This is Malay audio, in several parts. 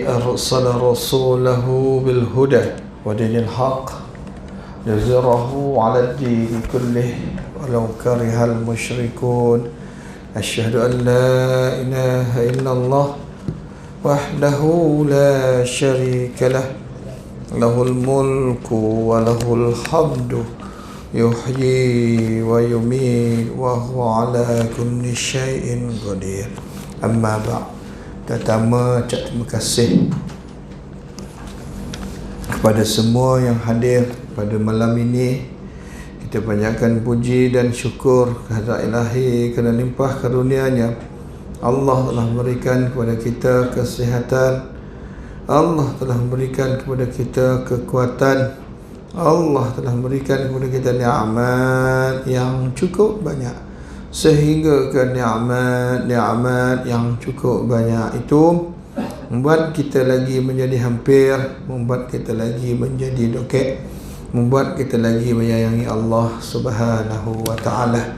الذي أرسل رسوله بالهدى ودين الحق ليظهره على الدين كله ولو كره المشركون أشهد أن لا إله إلا الله وحده لا شريك له له الملك وله الحمد يحيي ويميت وهو على كل شيء قدير. Amma ba'. Pertama, terima kasih kepada semua yang hadir pada malam ini. Kita panjatkan puji dan syukur kehadirat Ilahi kerana limpah karunia-Nya. Allah telah memberikan kepada kita kesihatan. Allah telah memberikan kepada kita kekuatan. Allah telah memberikan kepada kita nikmat yang cukup banyak. Sehingga ke nikmat yang cukup banyak itu membuat kita lagi menjadi hampir, membuat kita lagi menjadi dekat, membuat kita lagi menyayangi Allah Subhanahu wa taala.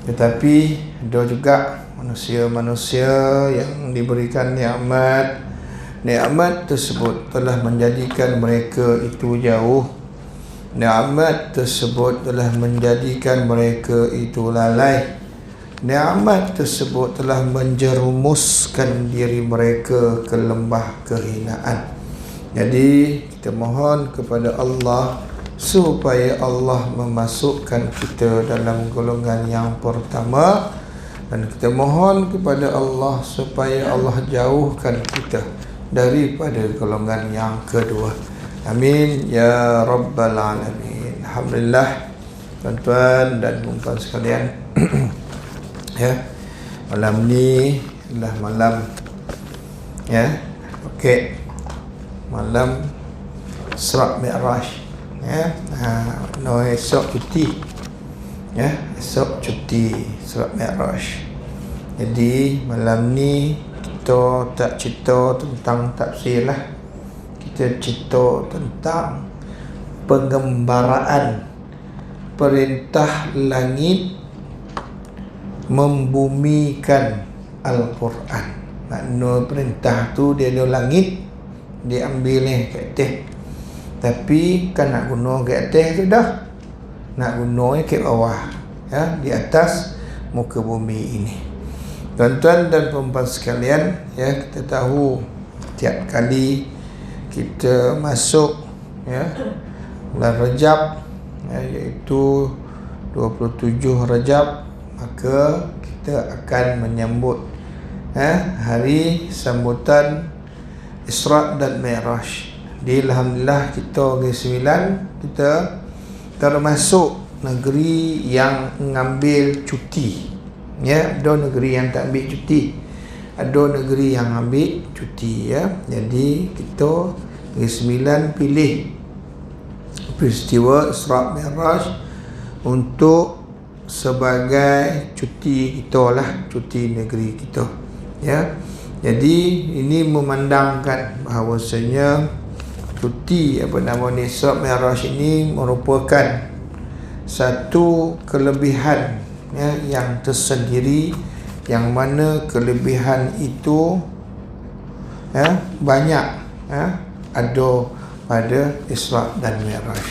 Tetapi ada juga manusia-manusia yang diberikan nikmat. Nikmat tersebut telah menjadikan mereka itu jauh. Nikmat tersebut telah menjadikan mereka itu lalai. Nikmat tersebut telah menjerumuskan diri mereka ke lembah kehinaan. Jadi kita mohon kepada Allah supaya Allah memasukkan kita dalam golongan yang pertama, dan kita mohon kepada Allah supaya Allah jauhkan kita daripada golongan yang kedua. Amin ya rabbal alamin. Alhamdulillah, tuan-tuan dan puan sekalian. Ya, malam ni adalah malam, ya, okey, malam Isra Mi'raj, ya. No, esok cuti, ya, esok cuti Isra Mi'raj. Jadi malam ni kita tak cerita tentang tafsir lah. Kita cerita tentang penggembaraan perintah langit membumikan Al-Quran. Makna perintah tu dia ada langit, dia ambil ni kat atas. Tapi kan nak guna kat atas tu dah, nak guna kat bawah, ya, di atas muka bumi ini. Tuan-tuan dan puan sekalian, ya, kita tahu tiap kali kita masuk, ya, bulan Rajab, ya, iaitu 27 Rajab, maka kita akan menyambut, hari sambutan Isra dan Mi'raj. Di alhamdulillah kita ke-9, kita termasuk negeri yang mengambil cuti. Ya, ada negeri yang tak ambil cuti, ada negeri yang ambil cuti, ya. Jadi kita ke-9 pilih peristiwa Isra Mi'raj untuk sebagai cuti kita lah, cuti negeri kita, ya. Jadi ini memandangkan bahawasanya cuti Isra Mi'raj ini merupakan satu kelebihan, ya, yang tersendiri, yang mana kelebihan itu, ya, banyak, ya, ada pada Isra dan Mi'raj.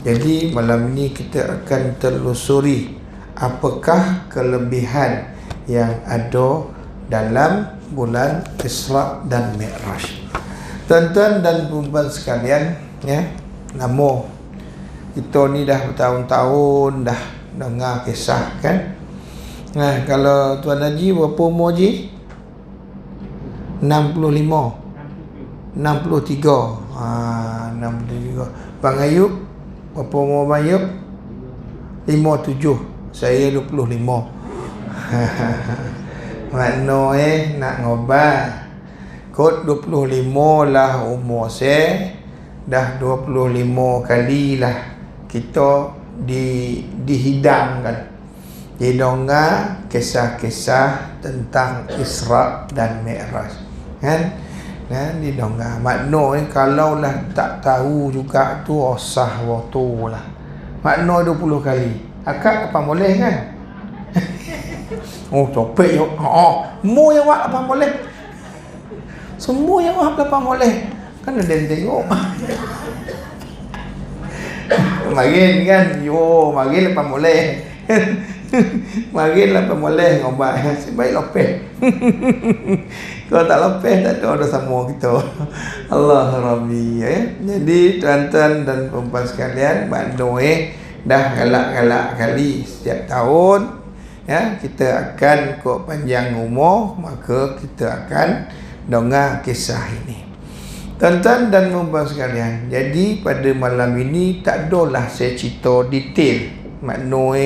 Jadi malam ini kita akan telusuri apakah kelebihan yang ada dalam bulan Isra dan Mi'raj. Tuan-tuan dan puan sekalian, ya, nama kita ni dah bertahun-tahun dah dengar kisah, kan. Nah, kalau Tuan Haji berapa umur Haji? 65, 63. 63. Bang Ayub berapa umur Bang Ayub? 57. Saya 25. Makna nak ngobat. Kod 25 lah umur saya. Dah 25 kali lah kita dihidangkan, didongak kisah-kisah tentang Isra dan Mi'raj, kan. Dan didongak. Makna kalau lah tak tahu juga tu osah waktu lah. Makna 20 kali. Akak apa boleh, kan? Oh, topik yo. Mu yang buat apa boleh? Semua yang Wahab 8 boleh. Kan ada yang tengok. Marin kan, marin 8 boleh. Marin 8 boleh ngobat. Sebaik lopeh. Kalau tak lopeh, tak ada sama kita. Allah Rabbi. Jadi tuan-tuan dan perempuan sekalian, Bandung dah galak-galak kali setiap tahun. Kita akan kok panjang umur, maka kita akan dengar kisah ini. Tuan-tuan dan perempuan sekalian, jadi pada malam ini tak adalah saya cerita detail makna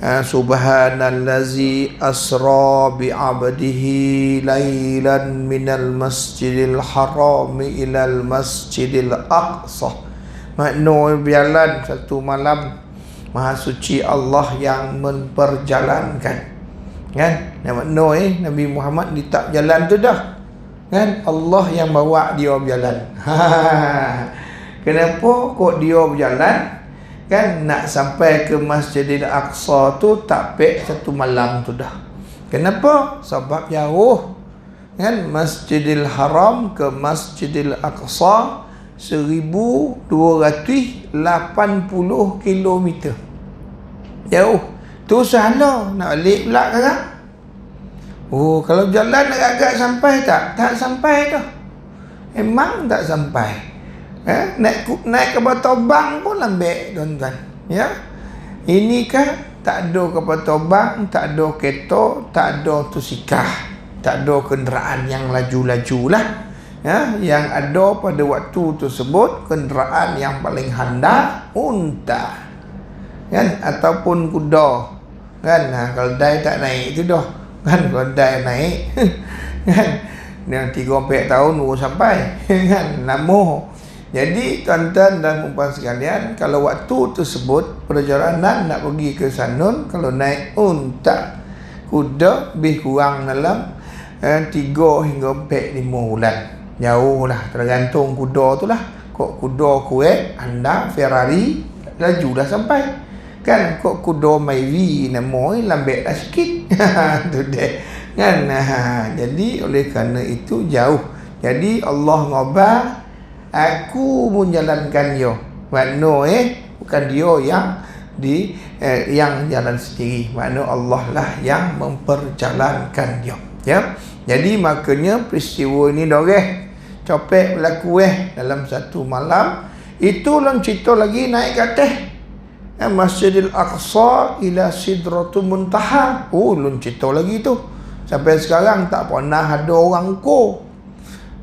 subhanallazi asra bi 'abdihi lailan minal masjidil haram ilal masjidil aqsa. Makna berjalan satu malam, Maha suci Allah yang memperjalankan. Kan? Makna Nabi Muhammad di tak jalan tu dah. Kan? Allah yang bawa dia berjalan. Kenapa kok dia berjalan? Kan nak sampai ke Masjidil Aqsa tu tak pek satu malam tu dah. Kenapa? Sebab jauh. Kan Masjidil Haram ke Masjidil Aqsa 1280 kilometer. Jauh. Tu salah nak balik pula sekarang. Kalau jalan agak-agak sampai tak? Tak sampai dah. Memang tak sampai. Naik kapal terbang pun lambat, tuan-tuan. Ya. Ini kan tak ada kapal terbang, tak ada kereta, tak ada tusikah, tak ada kenderaan yang laju-laju lah. Ya, yang ada pada waktu tersebut kenderaan yang paling handal unta. Kan, ataupun kuda. Kan, keldai tak naik tu dah. Kan, keldai naik. Kan, yang 3-4 tahun baru sampai. Kan, lama. Jadi tuan-tuan dan puan sekalian, kalau waktu tersebut perjalanan nak pergi ke Sanun, kalau naik unta kuda lebih kurang dalam 3 hingga 4-5 bulan. Jauh lah, tergantung kuda tu lah. Kok kuda kuat, anda Ferrari laju dah sampai. Kan kok kuda Myvi nama lambat dah sikit. Tu dia. Kan jadi oleh kerana itu jauh. Jadi Allah ngobar, aku menjalankan dia. Makna bukan dia yang jalan sendiri. Makna Allah lah yang memperjalankan dia. Ya. Jadi makanya peristiwa ini doreh copet berlaku dalam satu malam. Itu lang cerita lagi naik ke atas Masjidil Aqsa ila Sidratul Muntaha. Lang cerita lagi tu. Sampai sekarang tak pernah ada orang ukur.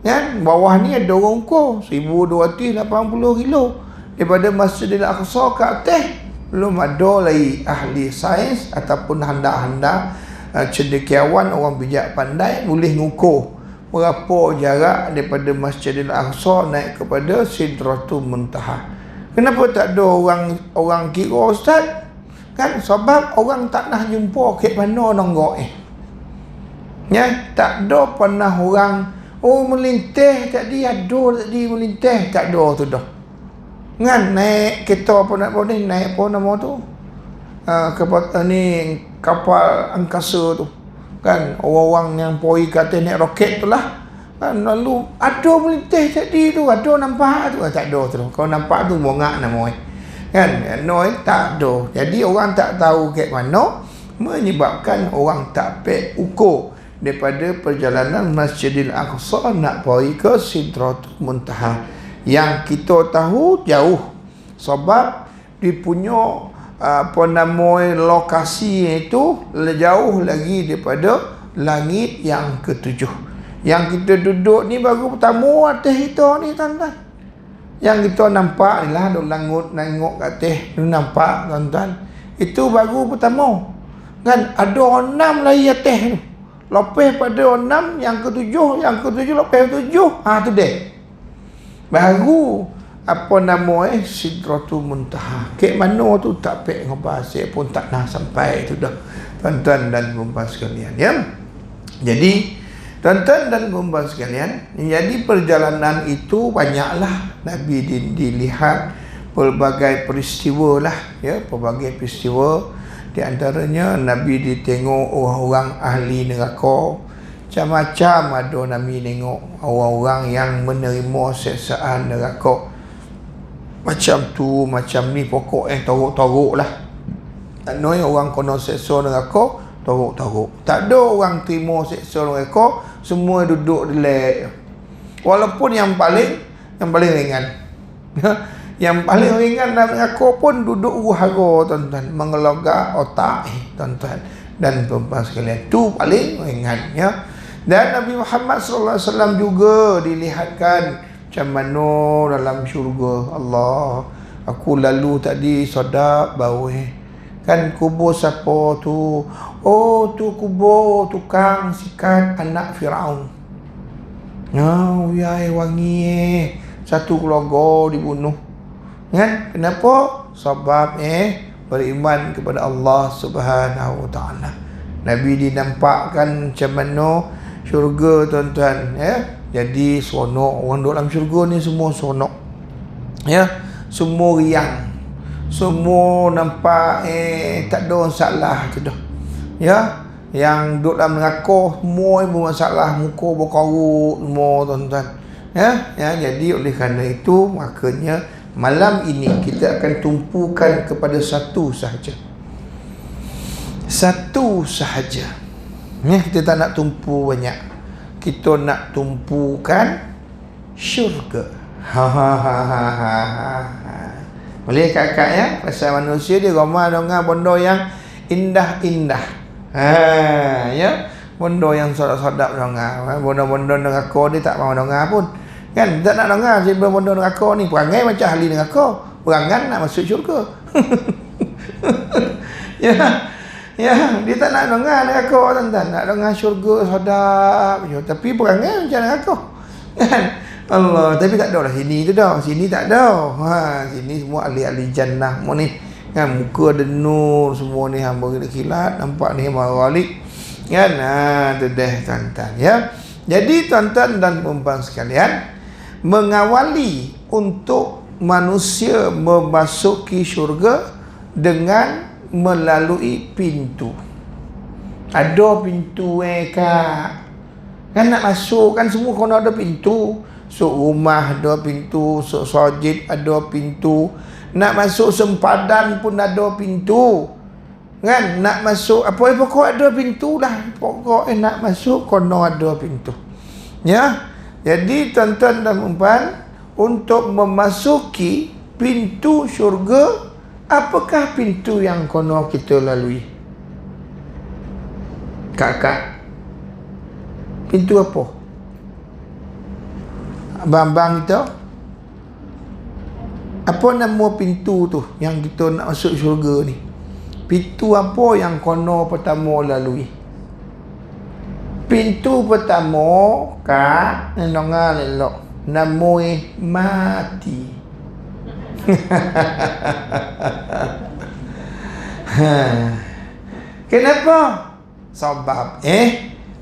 Kan? Bawah ni ada orang ukur 1280 kilo daripada Masjidil Aqsa ke atas. Belum ada lagi ahli sains ataupun handa-handa cendekiawan, orang bijak pandai boleh ngukur berapa jarak daripada Masjidil Aqsa naik kepada Sidratul Muntaha. Kenapa tak ada orang kira, Ustaz? Kan sebab orang tak nak jumpa ke mana nonggok ya, tak ada pernah orang melintah tadi melintah, tak ada tu dah. Kan naik kereta apa nak ni, naik apa nama tu? Kapal angkasa tu. Kan orang-orang yang pergi ke atas naik roket tu lah. Kan lalu ada melintah tadi tu, ada nampak tu, tak ada tu. Kalau nampak tu bongak nama kan tak ada. Jadi orang tak tahu ke mana, menyebabkan orang tak pek ukur daripada perjalanan Masjidil Aqsa nak pergi ke Sidratul Muntaha. Yang kita tahu jauh sebab dia punya lokasi itu jauh lagi daripada langit yang ketujuh. Yang kita duduk ni baru pertama atas kita ni, tuan-tuan. Yang kita nampak ni lah, duk nengok kat atas tu nampak, tuan-tuan. Itu baru pertama. Kan ada 6 lagi atas tu. Lepas pada 6 yang ketujuh lepas 7. Tu dia. Baru Sidratul Muntaha. Ke mana tu tak pek ngobar, saya pun tak nak sampai tu dah. Tuan-tuan dan puan sekalian, ya. Jadi tuan-tuan dan puan sekalian, jadi perjalanan itu banyaklah Nabi dilihat pelbagai peristiwa lah, ya, pelbagai peristiwa. Di antaranya Nabi ditengok orang-orang ahli neraka, Macam-macam ada Nabi tengok orang-orang yang menerima siksaan neraka. Macam tu, macam ni, pokok torok-torok lah. Tak ada orang kena siksa neraka torok-torok. Tak ada orang terima siksa neraka, semua duduk delek. Walaupun yang paling ringan. Yang paling ringan dalam neraka pun duduk uhara, tuan-tuan, mengelagak otak, tuan-tuan dan tuan-tuan sekalian. Tu paling ringan, ya. Dan Nabi Muhammad sallallahu alaihi wasallam juga dilihatkan macam mana dalam syurga. Allah, aku lalu tadi sedap bau kan kubur siapa tu? Oh, tu kubur tukang sikat anak Firaun. Oh, ya, wangi satu keluarga dibunuh. Kan? Kenapa? Sebab beriman kepada Allah Subhanahu wa taala. Nabi dinampakkan macam mana syurga, tuan-tuan, ya. Jadi seronok. Orang duduk dalam syurga ni semua seronok, ya. Semua riang, semua nampak tak ada masalah tu dah, ya. Yang duduk dalam neraka semua bermasalah, muka berkerut semua, tuan-tuan, ya. Jadi oleh kerana itu, makanya malam ini kita akan tumpukan kepada satu sahaja. Satu sahaja. Kita tak nak tumpu banyak. Kita nak tumpukan syurga. Boleh kakak, ya? Pasal manusia dia ramai dengan benda yang indah-indah. Ya. Benda yang sedap-sedap dengar. Benda-benda neraka dia tak mau dengar pun. Kan? Tak nak dengar sebab benda neraka ni. Perangai macam ahli neraka. Perangan nak masuk syurga. Ya. Ya, dia tak nak dengar neraka, tuan-tuan. Nak dengar syurga sedap. Tapi perangai macam neraka. Kan? Allah, tapi tak ada lah sini tu dah. Sini tak ada. Sini semua ahli-ahli jannah semua ni. Kan, muka ada nur semua ni, hamba kilat, nampak ni maralik. Kan? Tu dah, tuan-tuan, ya. Jadi tuan-tuan dan puan sekalian, mengawali untuk manusia memasuki syurga dengan melalui pintu. Ada pintu kak. Kan nak masuk kan semua kena ada pintu. So rumah ada pintu, so masjid ada pintu. Nak masuk sempadan pun ada pintu. Kan nak masuk apa pokok ada pintu lah. Pokok nak masuk kena ada pintu. Ya. Jadi tuan-tuan dan puan, untuk memasuki pintu syurga, apakah pintu yang kena kita lalui? Kakak, pintu apa? Abang-abang kita, apa nama pintu tu yang kita nak masuk syurga ni? Pintu apa yang kena pertama lalui? Pintu pertama, kak, dengar elok, nama mati. Kenapa? Sebab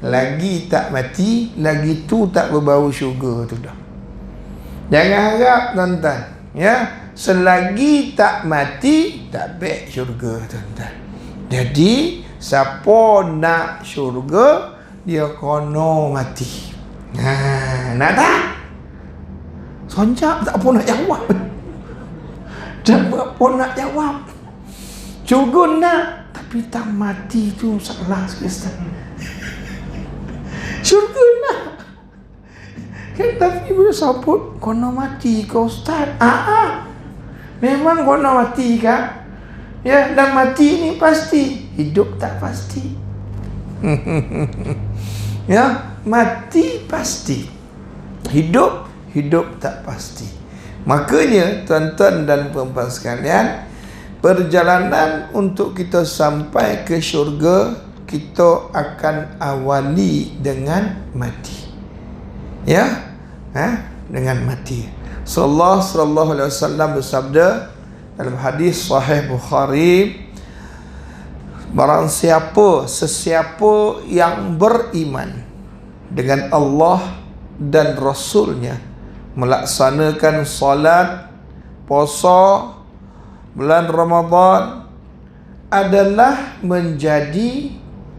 lagi tak mati, lagi tu tak berbau syurga tu dah. Jangan harap, tuan-tuan, ya, selagi tak mati tak baik syurga, tuan-tuan. Jadi siapa nak syurga, dia kena mati. Nak tak? Sonjak tak apa nak jawab. Tak apa nak jawab. Syurga nak, tapi tak mati tu salah sikit. Syurga nak. Kan tapi bila sebut kena mati ke ustaz? Memang kena mati kan? Ya, dan mati ni pasti. Hidup tak pasti. Ya, mati pasti. Hidup tak pasti. Makanya tuan-tuan dan puan-puan sekalian, perjalanan untuk kita sampai ke syurga, kita akan awali dengan mati. Ya, dengan mati. Sallallahu alaihi wasallam bersabda dalam hadis sahih Bukhari, barang sesiapa yang beriman dengan Allah dan Rasulnya, melaksanakan salat, puasa, bulan Ramadan, adalah menjadi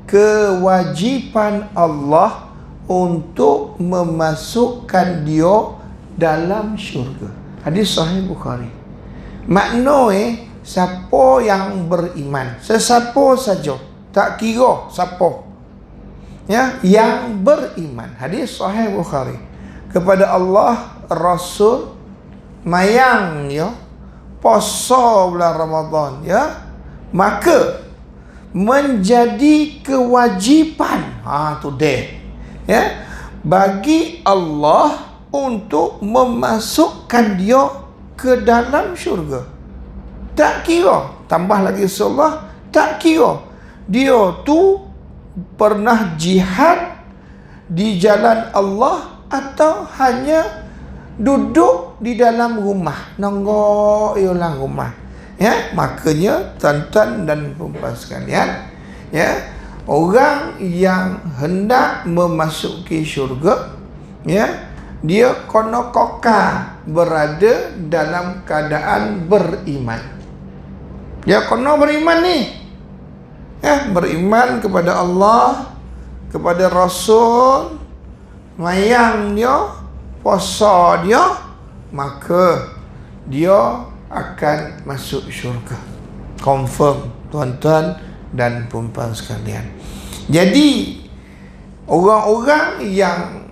kewajipan Allah untuk memasukkan dia dalam syurga. Hadis sahih Bukhari. Maknanya siapa yang beriman, sesiapa saja, tak kira siapa, ya, yang beriman, hadis sahih Bukhari, kepada Allah, Rasul, mayang, ya, puasa bulan Ramadan, ya, maka menjadi kewajipan, tu deh, ya, bagi Allah untuk memasukkan dia ke dalam syurga. Tak kira, tambah lagi Allah, tak kira dia tu pernah jihad di jalan Allah atau hanya duduk di dalam rumah, nonggok ialah rumah, ya. Makanya tuan-tuan dan puan sekalian, ya, orang yang hendak memasuki syurga, ya, dia kena kokar berada dalam keadaan beriman. Dia kena beriman ni, ya, beriman kepada Allah, kepada Rasul, mayang dia, puasa dia, maka dia akan masuk syurga. Confirm tuan-tuan dan puan sekalian. Jadi orang-orang yang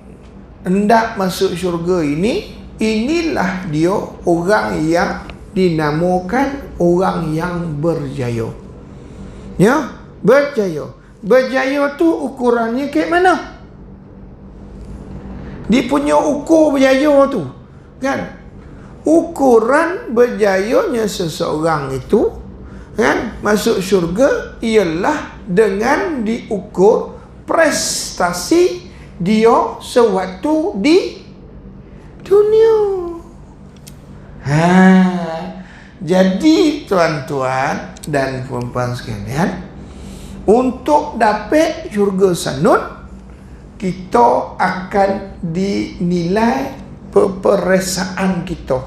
hendak masuk syurga ini, inilah dia orang yang dinamakan orang yang berjaya. Ya, berjaya. Berjaya tu ukurannya kayak mana? Dia punya ukur berjaya tu, kan? Ukuran berjayanya seseorang itu, kan, masuk syurga ialah dengan diukur prestasi dia sewaktu di dunia. Jadi tuan-tuan dan puan-puan sekalian, untuk dapat syurga sanun, kita akan dinilai peperiksaan kita.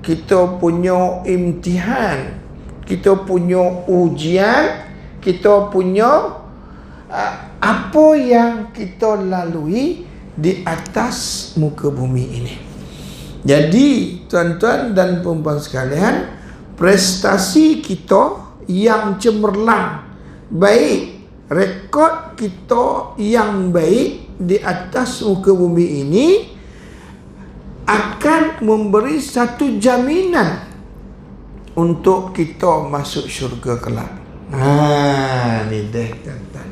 Kita punya imtihan, kita punya ujian, kita punya apa yang kita lalui di atas muka bumi ini. Jadi tuan-tuan dan puan-puan sekalian, prestasi kita yang cemerlang, baik, rekod kita yang baik di atas muka bumi ini akan memberi satu jaminan untuk kita masuk syurga kelak. Ni dah tuan-tuan.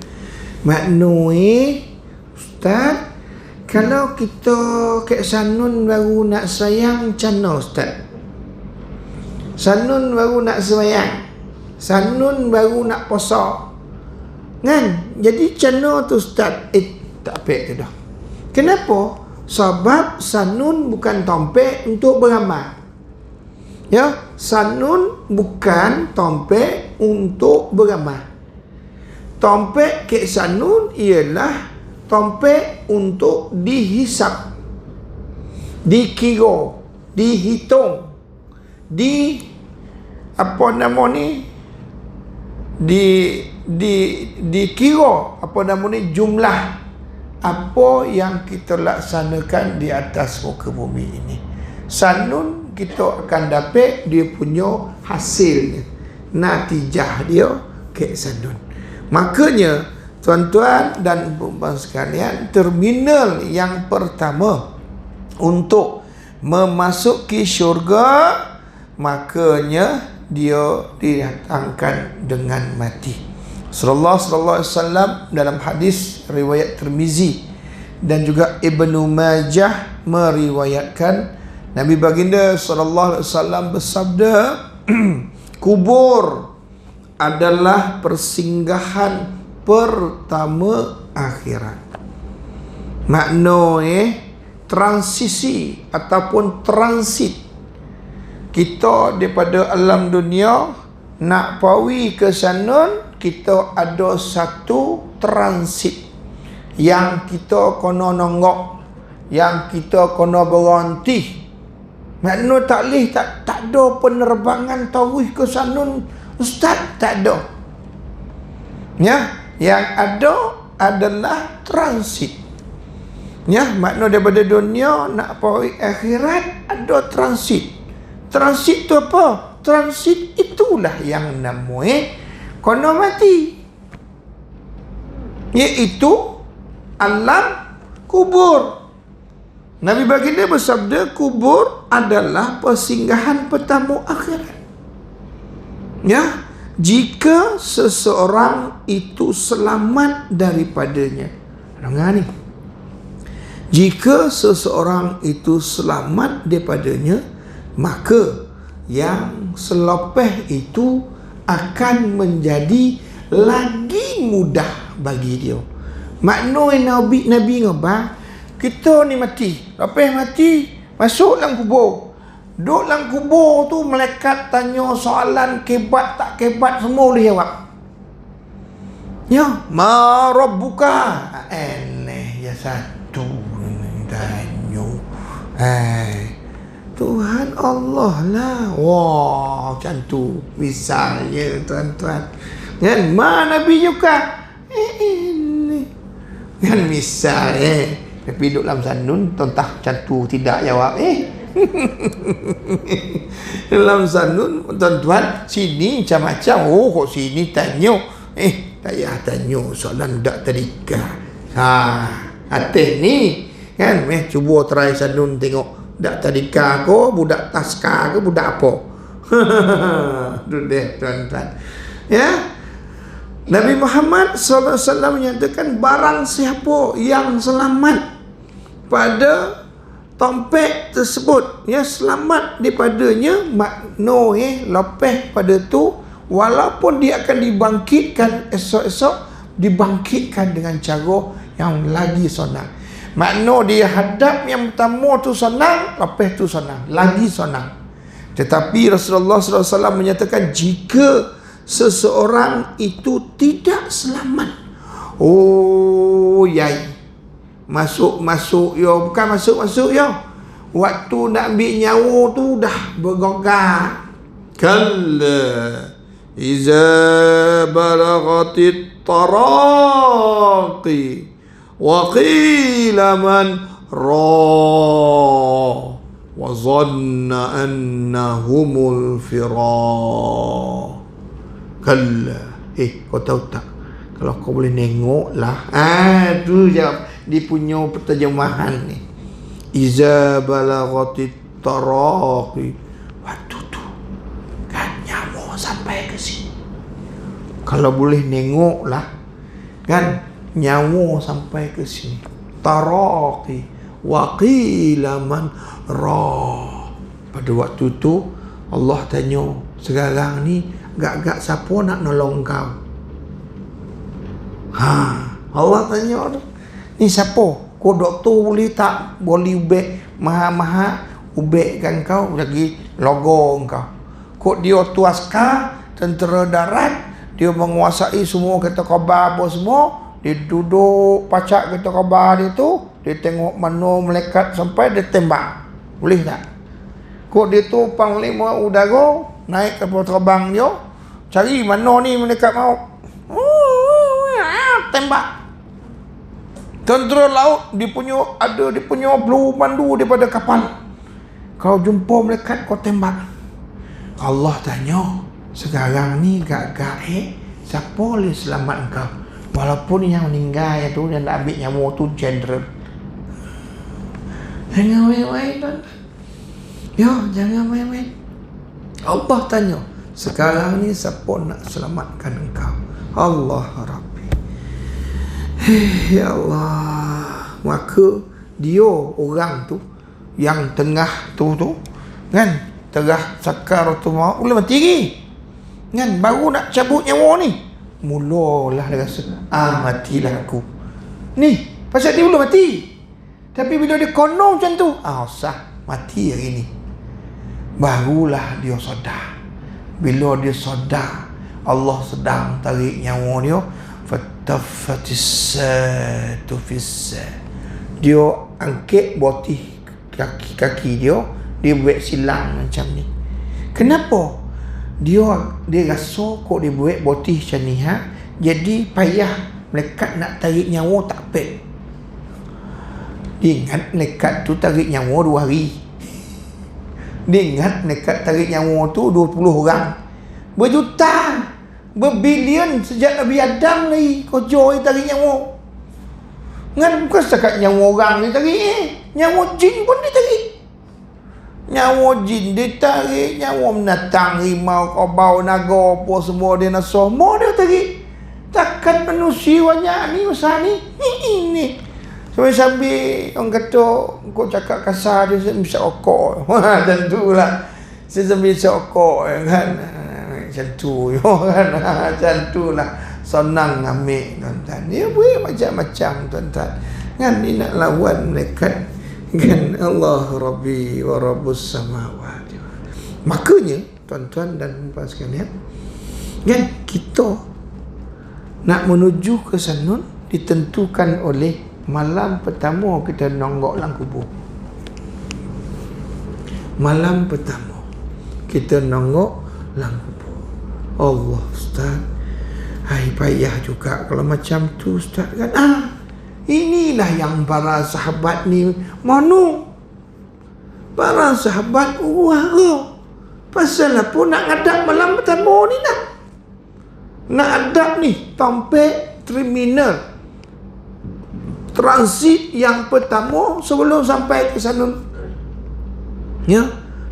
Maknanya, Ustaz, kalau kita kek sanun baru nak sayang, macam mana Ustaz? Sanun baru nak sayang, sanun baru nak puasa, kan? Jadi macam mana tu Ustaz? Tak apik tu dah. Kenapa? Sebab sanun bukan tompek untuk beramal. Ya, sanun bukan tompek untuk beramal. Tompek kek sanun ialah tompek untuk dihisap, dikira, dihitung, apa nama ni, dikira apa nama ni, jumlah apa yang kita laksanakan di atas muka bumi ini. Sanun kita akan dapat dia punya hasilnya, natijah dia ke sanun. Makanya tuan-tuan dan puan sekalian, terminal yang pertama untuk memasuki syurga, makanya dia didatangkan dengan mati. Rasulullah sallallahu alaihi wasallam dalam hadis riwayat Tirmizi dan juga Ibnu Majah meriwayatkan, Nabi baginda sallallahu alaihi wasallam bersabda, kubur adalah persinggahan pertama akhirat. Maknanya transisi ataupun transit kita daripada alam dunia nak pawi ke sanun, kita ada satu transit yang kita kena nonggok, yang kita kena berhenti. Makna tak boleh, tak ada penerbangan tawih ke sanun Ustaz, tak ada. Ya, yang ada adalah transit. Ya, makna daripada dunia nak pergi akhirat ada transit. Transit tu apa? Transit itulah yang namanya kena mati, iaitu alam kubur. Nabi baginda bersabda, kubur adalah persinggahan pertama akhirat. Ya, jika seseorang itu selamat daripadanya. Dengar ni. Jika seseorang itu selamat daripadanya, maka yang selepas itu akan menjadi lagi mudah bagi dia. Maknanya Nabi ngabar, kita ni mati, lepas mati masuk dalam kubur. Duduk dalam kubur tu, malaikat tanya soalan kebat tak kebat semua boleh jawab. Ya, ma rabbuka? Ya satu tanya. Tuhan Allah lah. Wah, macam tu misalnya tuan-tuan. Kan mana Nabi juga. Kan misal tapi duduk dalam sanun tontah macam tu tidak jawab. Dalam sanun tuan-tuan sini macam-macam. Oh, kok sini tanya. Tak payah tanya soalan tak tadika. Atas ni kan cuba try sanun tengok budak tadika ke, budak taska ke, budak apa. Tu deh tuan-tuan. Ya. Nabi Muhammad SAW menyatakan, barang siapa yang selamat pada tompek tersebut, ya, selamat daripadanya, makno lepas pada tu, walaupun dia akan dibangkitkan esok-esok, dibangkitkan dengan cara yang lagi senang. Makna dia hadap yang pertama tu senang, lepas tu senang, lagi senang. Tetapi Rasulullah SAW menyatakan, jika seseorang itu tidak selamat, yai, masuk yo, bukan masuk yo, waktu nak ambil nyawa tu dah bergogak. Kalla iza balagatit taraqi wa qila man wa zanna annahumul firaq. Kalla, kau tahu tak, kalau kau boleh nengok lah, tu jawab dia punya terjemahan ni. Iza balagatit taraqi, waktu tu kan nyawa sampai ke sini. Kalau boleh nengok lah kan, nyawa sampai ke sini. Taraqi wa qila man pada waktu tu Allah tanya, sekarang ni gak-gak siapa nak nolong kau? Allah tanya, ni siapa? Kau doktor boleh tak? Boleh ubek maha-maha ubekkan kau lagi logo kau. Kok dia tu askar tentera darat, dia menguasai semua kereta khabar apa semua, dia duduk pacak kereta khabar dia tu, dia tengok mana malaikat sampai dia tembak. Boleh tak? Kok dia tu panglima udara, naik kapal terbang dia, cari mana ni malaikat mau, tembak. Tentera laut dia punya peluru pandu daripada kapal. Kau jumpa malaikat, kau tembak. Allah tanya, sekarang ni gak-gak siapa boleh selamat engkau? Walaupun yang meninggal tu dan nak ambil nyawa tu general. Jangan main-main tuan. Ya, jangan main-main. Allah tanya, sekarang ni siapa nak selamatkan engkau? Allah Rabbi. Ya Allah. Maka dia orang tu yang tengah tu kan, tengah sakaratul maut, boleh mati lagi kan, baru nak cabut nyawa ni, mulalah dia rasa matilah aku ni, pasal dia belum mati. Tapi bila dia konon macam tu, sah mati hari ni, barulah dia sedar. Bila dia sedar Allah sedang tarik nyawa dia, fattafatis-satu fis-sa, dia angkat botih kaki dia buat silang macam ni. Kenapa? Dia rasa kok dia buat botih macam ni, jadi payah malaikat nak tarik nyawa tak pek. Dia ingat nekat tu tarik nyawa 2 hari. Dia ingat nekat tarik nyawa tu 20 orang, berjuta, berbilion sejak Nabi Adam lagi kojo tarik nyawa. Kan bukan setakat nyawa orang dia tarik, nyawa jin pun dia tarik. Nyawa jin dia tarik, nyawa binatang, rimau, kobau, naga, apa semua dinosaur, semua dia tarik. Takkan manusia banyak ni masa ni. Ini sambil orang kata kau cakap kasar dia bisa okok. Macam tu lah. Saya sambil bisa okok kan. Macam tu kan. Macam tu lah. Senang ambil tuan-tuan. Dia boleh macam-macam tuan-tuan. Kan dia nak lawan mereka. Kan Allah Rabbi wa Rabbus samawati. Makanya tuan-tuan dan puan sekalian, kan kita nak menuju ke sana ditentukan oleh malam pertama kita nonggok dalam kubur. Malam pertama kita nonggok dalam kubur. Allah Ustaz, hai payah juga kalau macam tu Ustaz kan. Inilah yang para sahabat ni manu. Para sahabat pasal apa nak ngadap malam pertama ni nak. Nak adab ni sampai terminal transit yang pertama sebelum sampai ke sana. Ya,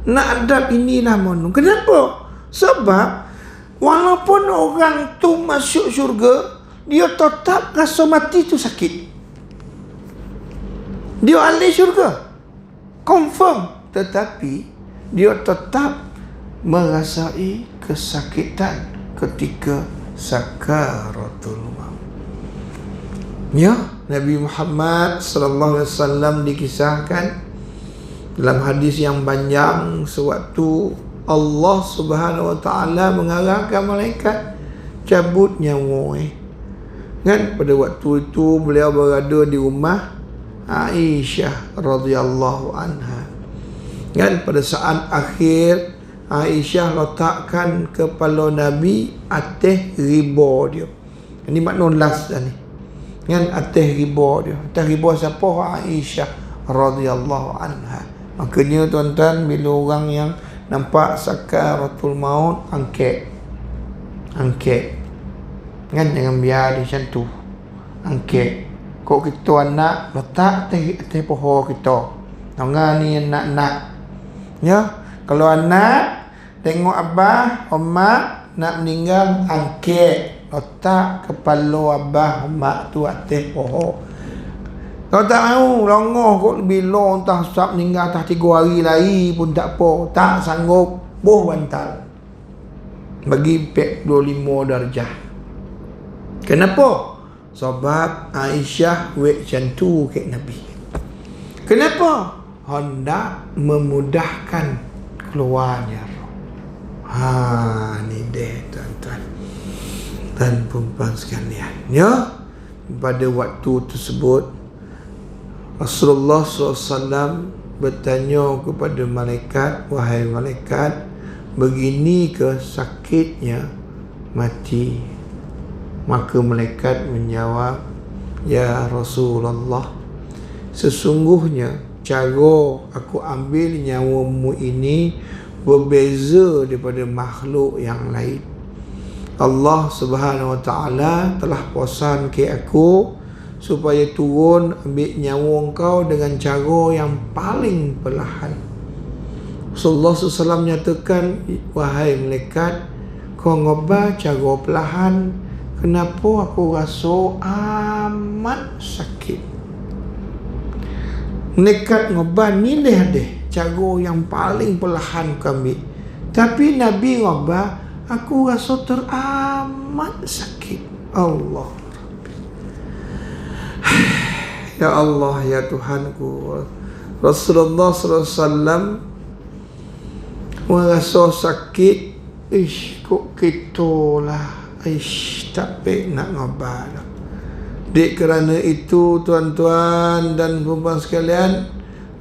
nak adab inilah manu. Kenapa? Sebab walaupun orang tu masuk syurga, dia tetap rasa mati tu sakit. Dia ahli syurga, confirm, tetapi dia tetap merasai kesakitan ketika sakaratul maut. Ya, Nabi Muhammad sallallahu alaihi wasallam dikisahkan dalam hadis yang panjang, sewaktu Allah Subhanahu wa taala mengarahkan malaikat cabut nyawa. Kan pada waktu itu beliau berada di rumah Aisyah radhiyallahu anha. Kan pada saat akhir Aisyah letakkan kepala Nabi atas riba dia. Ini makna last dah ni. Kan atas riba dia. Atas riba siapa? Aisyah radhiyallahu anha. Makanya tuan-tuan, bila orang yang nampak sakaratul maut, angkat. Kan jangan biar dia macam tu. Angkat. Kok kita anak letak atas pohon kita. Tengah ni nak. Ya, kalau anak tengok abah, mak nak meninggal, angkat, letak kepala abah, mak tu atas pohon. Kalau tak mahu, longoh kot lebih long, entah sab meninggal entah 3 hari lagi pun tak apa. Tak sanggup, boh bantal. Bagi 45 darjah. Kenapa? Sebab Aisyah wek macam tu ke Nabi. Kenapa? Hendak memudahkan keluarnya roh. Ni dia tuan-tuan dan puan sekalian. Ya, pada waktu tersebut Rasulullah SAW bertanya kepada malaikat, wahai malaikat, begini ke sakitnya mati? Maka malaikat menjawab, ya Rasulullah, sesungguhnya cara aku ambil nyawamu ini berbeza daripada makhluk yang lain. Allah Subhanahu wa taala telah pesan ke aku supaya turun ambil nyawa engkau dengan cara yang paling perlahan. Rasulullah SAW menyatakan, wahai malaikat, kau ngubah cara perlahan. Kenapa aku rasa amat sakit? Nekat ngubah ni deh cara yang paling perlahan kami. Tapi Nabi ngubah, aku rasa teramat sakit. Allah, ya Allah, ya Tuhanku. Rasulullah SAW merasa sakit. Kok kita lah, tak baik nak ngubah. Dek kerana itu tuan-tuan dan puan sekalian,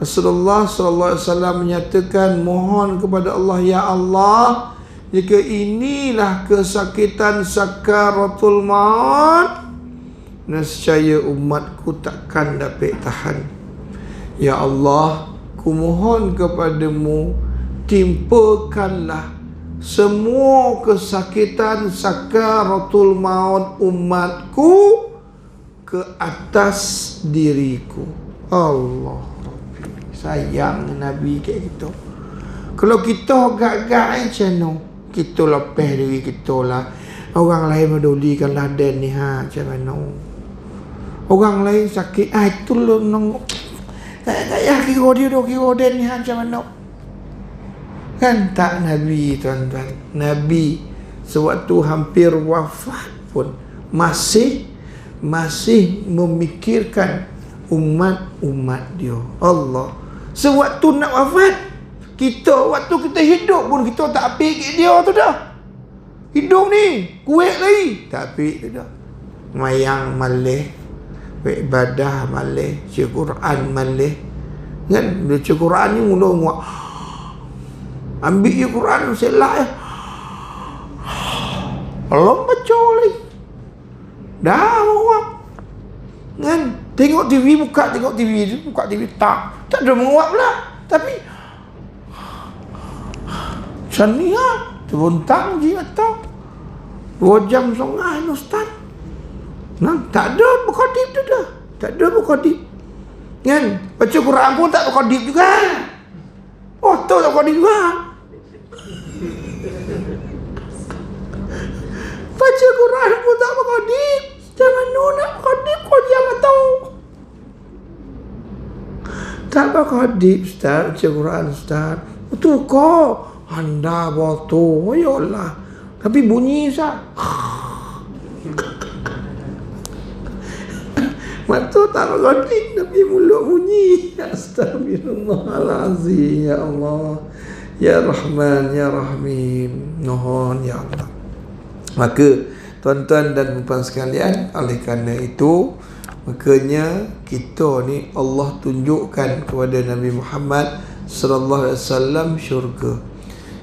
Rasulullah SAW menyatakan, mohon kepada Allah, ya Allah, jika inilah kesakitan sakaratul maut, nescaya umatku takkan dapat tahan. Ya Allah, kumohon kepadamu, timpakanlah semua kesakitan sakaratul maut umatku ke atas diriku. Allah, sayang Nabi kayak gitu. Kalau kita gak-gak macam no, kita lepas diri kita lah. Orang lain medulikanlah dan ni macam mana. Orang lain sakit, itu lo nong. Tak payah kira dia dah, kira dan ni macam mana. Kan tak Nabi, tuan-tuan. Nabi sewaktu hampir wafat pun masih memikirkan umat-umat dia. Allah. Sewaktu nak wafat, waktu kita hidup pun kita tak fikir dia tu dah. Hidup ni kuat lagi, tak fikir tu dah. Mayang malih, ibadah malih, baca Quran malih. Kan baca Quran ni mula nguak. Ambil je Quran selak ya. Allah baca lagi. Dah menguap. Kan tengok TV, buka TV tak ada menguap pula. Tapi macam ni lah, terbentang je mata 2 jam setengah ni ustaz. Nah, tak ada berkodip tu dah. Tak ada berkodip. Kan baca Quran pun tak berkodip juga. Tu tak berkodip juga. Baca Quran pun tak berkodip. Macam mana nak berkodip kau jangan tahu. Tak berkodip ustaz, baca Quran ustaz. Betul kau. Anda boto, ayolah. Tapi bunyi ustaz. Mata tak berkodip tapi mulut bunyi. Astagfirullahalazim. Ya Allah, ya Rahman, ya Rahim. Mohon ya Allah. Maka tuan-tuan dan puan sekalian, oleh kerana itu makanya kita ni Allah tunjukkan kepada Nabi Muhammad sallallahu alaihi wasallam syurga,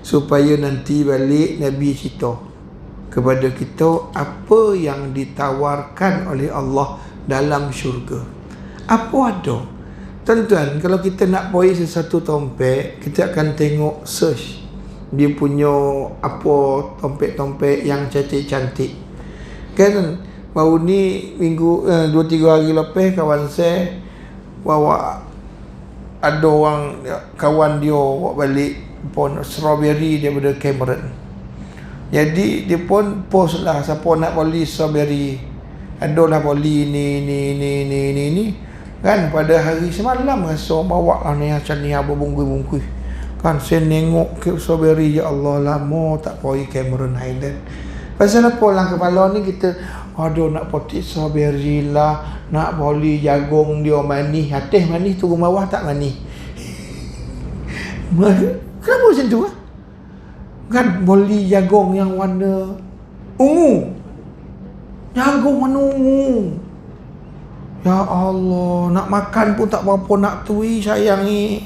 supaya nanti balik Nabi cerita kepada kita apa yang ditawarkan oleh Allah dalam syurga. Apa ada? Tuan-tuan, kalau kita nak buat sesuatu tompek, kita akan tengok search dia punya apa tompek-tompek yang cantik-cantik. Kan baru ni minggu 2-3 hari lepas kawan saya bawa, ada orang kawan dia bawa balik pun strawberry daripada Cameron. Jadi dia pun post lah, siapa nak beli strawberry, adalah beli ni kan. Pada hari semalam rasa bawa lah ni macam ni, apa bungkus-bungkus kan. Saya nengok ke strawberry, ya Allah, lama tak pergi Cameron Highland. Pasal apa lang kepala ni kita, aduh nak potik strawberry lah, nak beli jagung dia manis, atas manis turun bawah tak manis. Kenapa macam tu lah? Kan beli jagung yang warna ungu, jagung warna ungu. Ya Allah, nak makan pun tak berapa nak tui sayang ni.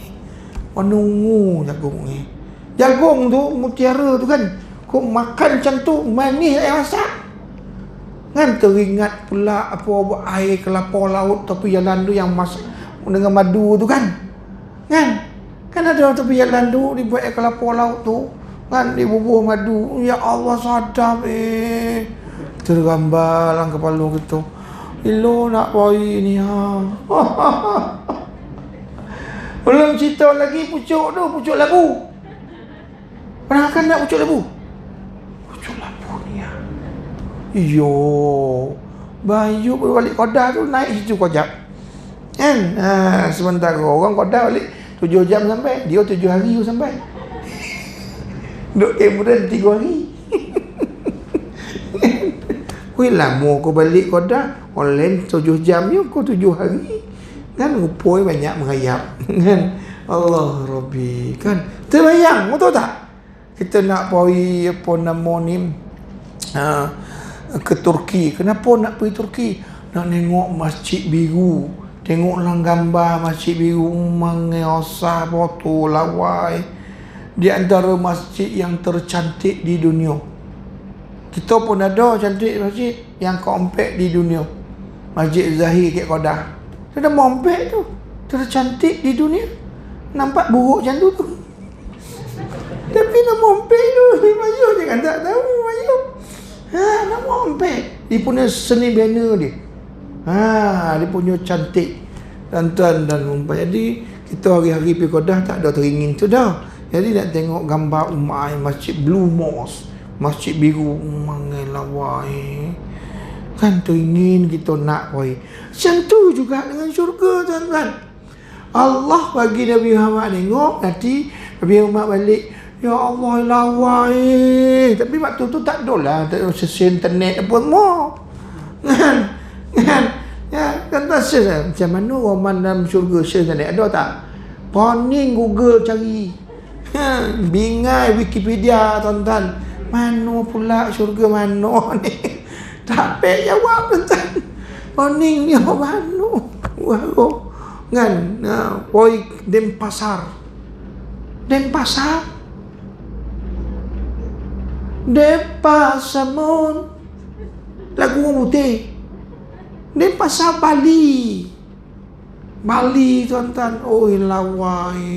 Warna ungu jagung ni. Jagung tu mutiara tu kan, kau makan macam tu manis tak masak. Kan teringat pula apa air kelapa laut tepi jalan tu yang masak dengan madu tu kan. Kan ada tepi jalan tu dibuat air kelapa laut tu kan, dibubuh madu. Ya Allah, sadap tergambar dalam kepala kita. Ilo nak pergi ni ha. Belum cerita lagi pucuk tu, pucuk labu. Pernah kan nak pucuk labu? Pucuk labu ni ya. Iyo, Bayu balik Kedah tu naik situ kojak. Kan? Sementara orang Kedah balik 7 jam sampai, dia 7 hari sampai. Duk Cameron 3 hari. Weh lama kau balik Kedah, online 7 jam je, kau 7 hari. Kan rupoi banyak merayap. Kan? Allah Rabbi. Kan? Terbayang, betul tak? Kita nak pergi apa nama ni ke Turki. Kenapa nak pergi Turki? Nak tengok Masjid Biru. Tengoklah gambar Masjid Biru, mengeosah botol lawai. Di antara masjid yang tercantik di dunia. Kita pun ada cantik masjid yang keempat di dunia. Masjid Zahir kat Kedah. Kita mompek tu. tercantik di dunia. Nampak buruk macam tu. Tapi nama ompek tu, Mayu jangan tak tahu Mayu. Nama ompek. Dia punya seni banner dia. Dia punya cantik. Tuan-tuan dan puan. Jadi kita hari-hari pergi Kedah tak ada teringin tu dah. Jadi nak tengok gambar Umar Masjid Blue Mosque, Masjid Biru, mangai lawai. Kan teringin kita nak koi. Macam tu juga dengan syurga, tuan-tuan. Allah bagi Nabi Muhammad tengok, nanti Nabi Muhammad balik, ya Allah lawai. Tapi waktu tu tak ada lah, tak ada sesi internet apa semua. Kan? Ya, kan tak share lah. Macam mana roman dalam syurga share sana? Ada tak? Poning Google cari. Bingai Wikipedia, tuan-tuan. Mana pula syurga mana ni? Tak payah jawab, tuan-tuan. Poning ni apa mana? Wow. Kan? Poi Denpasar. Denpasar Mon. Lagu orang putih. Denpasar Bali, tuan-tuan. Oi lawai.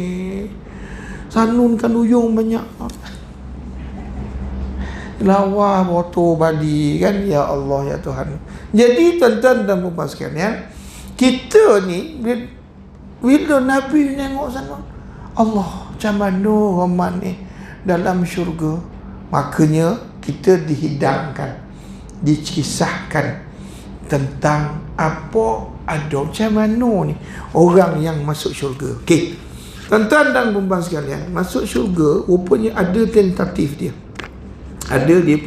Sanun kan uyung banyak. Lawa motor Bali kan. Ya Allah, ya Tuhan. Jadi tuan-tuan dan puan sekalian, kita ni bila Nabi tengok sana, Allah macam mana roman ni dalam syurga. Makanya kita dihidangkan, dikisahkan tentang apa ada macam mana ni orang yang masuk syurga. Okey. Tuan-tuan dan puan sekalian, masuk syurga rupanya ada tentatif dia. Ada dia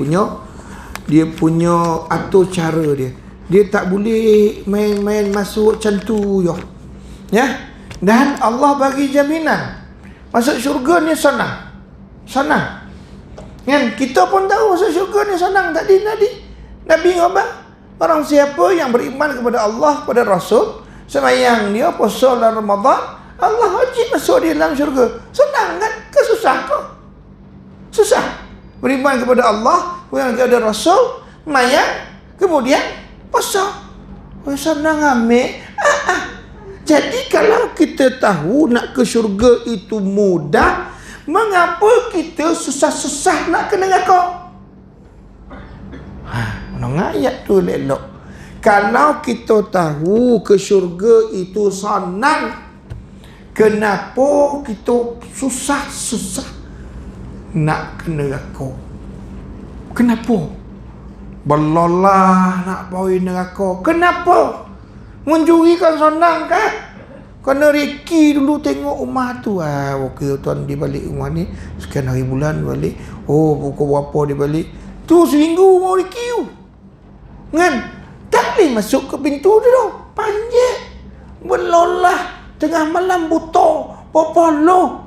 punya atur cara dia. Dia tak boleh main-main masuk macam tu yo. Ya. Dan Allah bagi jaminan masuk syurga ni senang. Senang. Kan kita pun tahu masuk syurga ni senang. Tadi Nabi ngomong, orang siapa yang beriman kepada Allah, kepada Rasul, semayang dia, puasa dalam Ramadan, Allah wajib masuk dia dalam syurga. Senang kan? Kesusah kok? Susah. Beriman kepada Allah, beriman kepada Rasul, semayang, kemudian puasa. Senang ambil. Jadi kalau kita tahu nak ke syurga itu mudah, mengapa kita susah-susah nak ke neraka? Mana ayat tu elok. Kalau kita tahu ke syurga itu senang, kenapa kita susah-susah nak ke neraka? Kenapa? Belalah nak pergi neraka. Kenapa? Mencuri kan senang kan? Kena reki dulu tengok rumah tu. Okey tuan dia balik rumah ni sekian hari bulan balik. Pukul berapa dia balik? Tu seminggu mau reki tu. Kan? Tak boleh masuk ke pintu tu dah. Panjang. Belolah tengah malam buta. Popolo.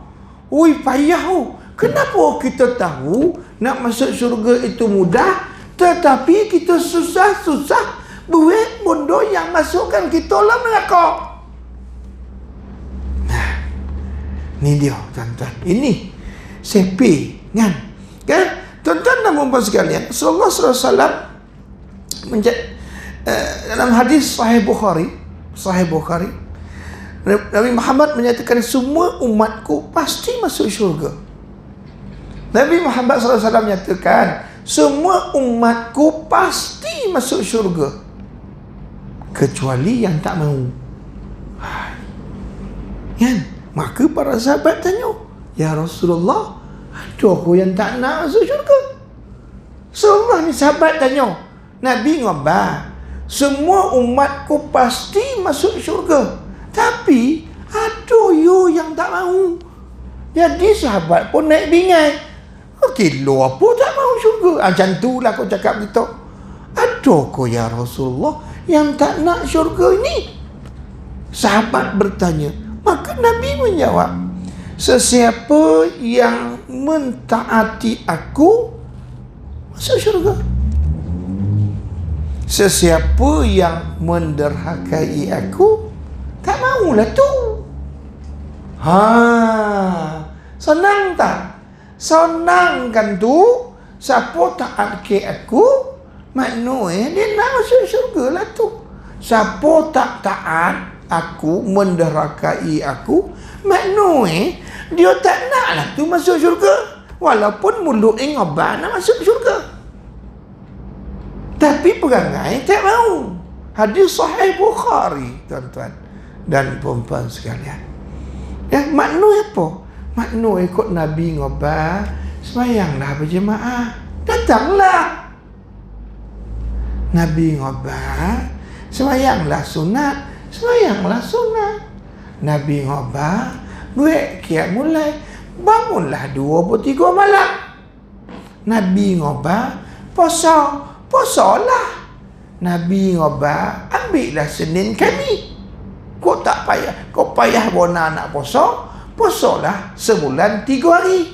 Ui payah tu. Kenapa kita tahu nak masuk syurga itu mudah, tetapi kita susah-susah buat bondo yang masukkan kita dalam neraka? Nah, ni dia tuan-tuan. Ini sepi kan? Tuan-tuan dan puan sekalian, Rasulullah SAW dalam hadis Sahih Bukhari, Nabi Muhammad menyatakan semua umatku pasti masuk syurga. Nabi Muhammad SAW menyatakan semua umatku pasti masuk syurga kecuali yang tak mau. Kan? Maka para sahabat tanya, ya Rasulullah, ada aku yang tak nak masuk syurga? Rasulullah ni sahabat tanya. Nabi ngobar, semua umatku pasti masuk syurga, tapi ada yo yang tak mau. Jadi sahabat pun naik bingai. Kilo apa tak mau syurga? Macam tu lah kau cakap kita. Ada kau ya Rasulullah yang tak nak syurga ini? Sahabat bertanya. Maka Nabi menjawab, sesiapa yang mentaati aku masuk syurga. Sesiapa yang menderhakai aku tak maulah tu. Senang tak? Senang kan tu. Siapa taat ke aku, maknanya dia nak masuk syurga lah tu. Siapa tak taat, aku, menderhakai aku, maknanya dia tak naklah tu masuk syurga. Walaupun mulut ngobat nak masuk syurga, tapi perangai tak mau. Hadis sahih Bukhari, tuan-tuan dan puan-puan sekalian. Ya, maknanya apa? Maknanya ikut Nabi ngobat, semayanglah berjemaah, datanglah. Nabi ngobat, semayanglah sunat, semayanglah sunat. Nabi ngobat, buat qiyamul lail, bangunlah 23 malam. Nabi ngobat, posolah. Nabi ngobat, ambillah Senin Khamis. Kau tak payah, kau payah bona nak posolah sebulan 3 hari.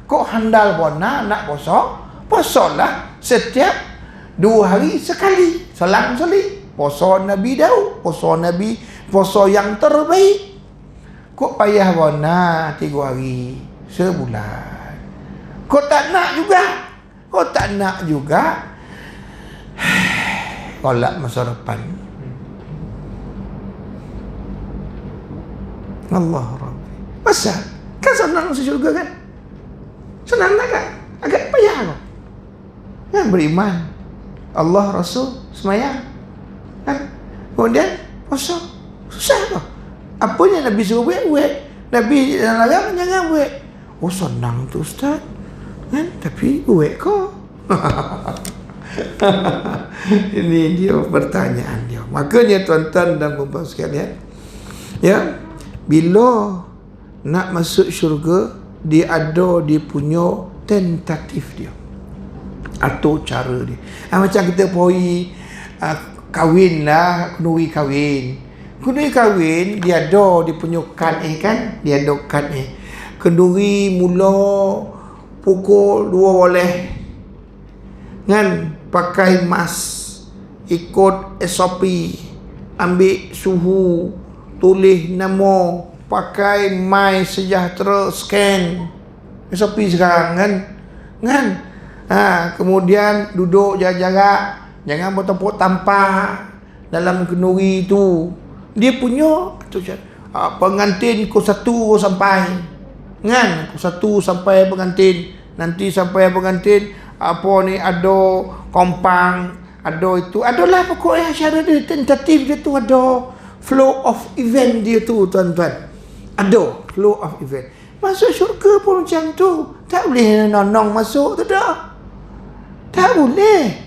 Kau handal bona nak posolah setiap 2 hari sekali, selang-seli. Poso Nabi Daud, poso yang terbaik. Kau payah bona 3 hari sebulan. Kau tak nak juga, tolak masa depan. Allah Rabbi. Pasal kan senang masuk syurga kan? Senang tak kan? Agak payah kau kan beriman, Allah Rasul, semayang kan? Kemudian puasa, susah kau. Apa yang Nabi suruh buat? Nabi larang jangan buat. Oh senang tu Ustaz kan? Tapi buat kau. Ini dia pertanyaan dia. Makanya tuan-tuan dan puan-puan sekalian, ya, bila nak masuk syurga, dia ada dia punya tentatif dia atau cara dia. Macam kita pergi kahwin lah, kenduri kahwin, dia ada dia punya kad kan, dia ada kad kenduri mula pukul 2 boleh kan, pakai mask, ikut SOP, ambil suhu, tulis nama, pakai My Sejahtera, scan SOP sekarang kan. Kemudian duduk jaga-jaga, jangan bertepuk tampar dalam kenduri tu. Dia punya pengantin pukul 1 sampai kan, pukul 1 sampai pengantin. Nanti sampai pengantin ada kompang, ada itu, adalah pokoknya cara dia tentatif dia tu, ada flow of event dia tu tuan-tuan. Ada flow of event. Masuk syurga pun macam tu. Tak boleh nonong masuk tu dah. Tak boleh.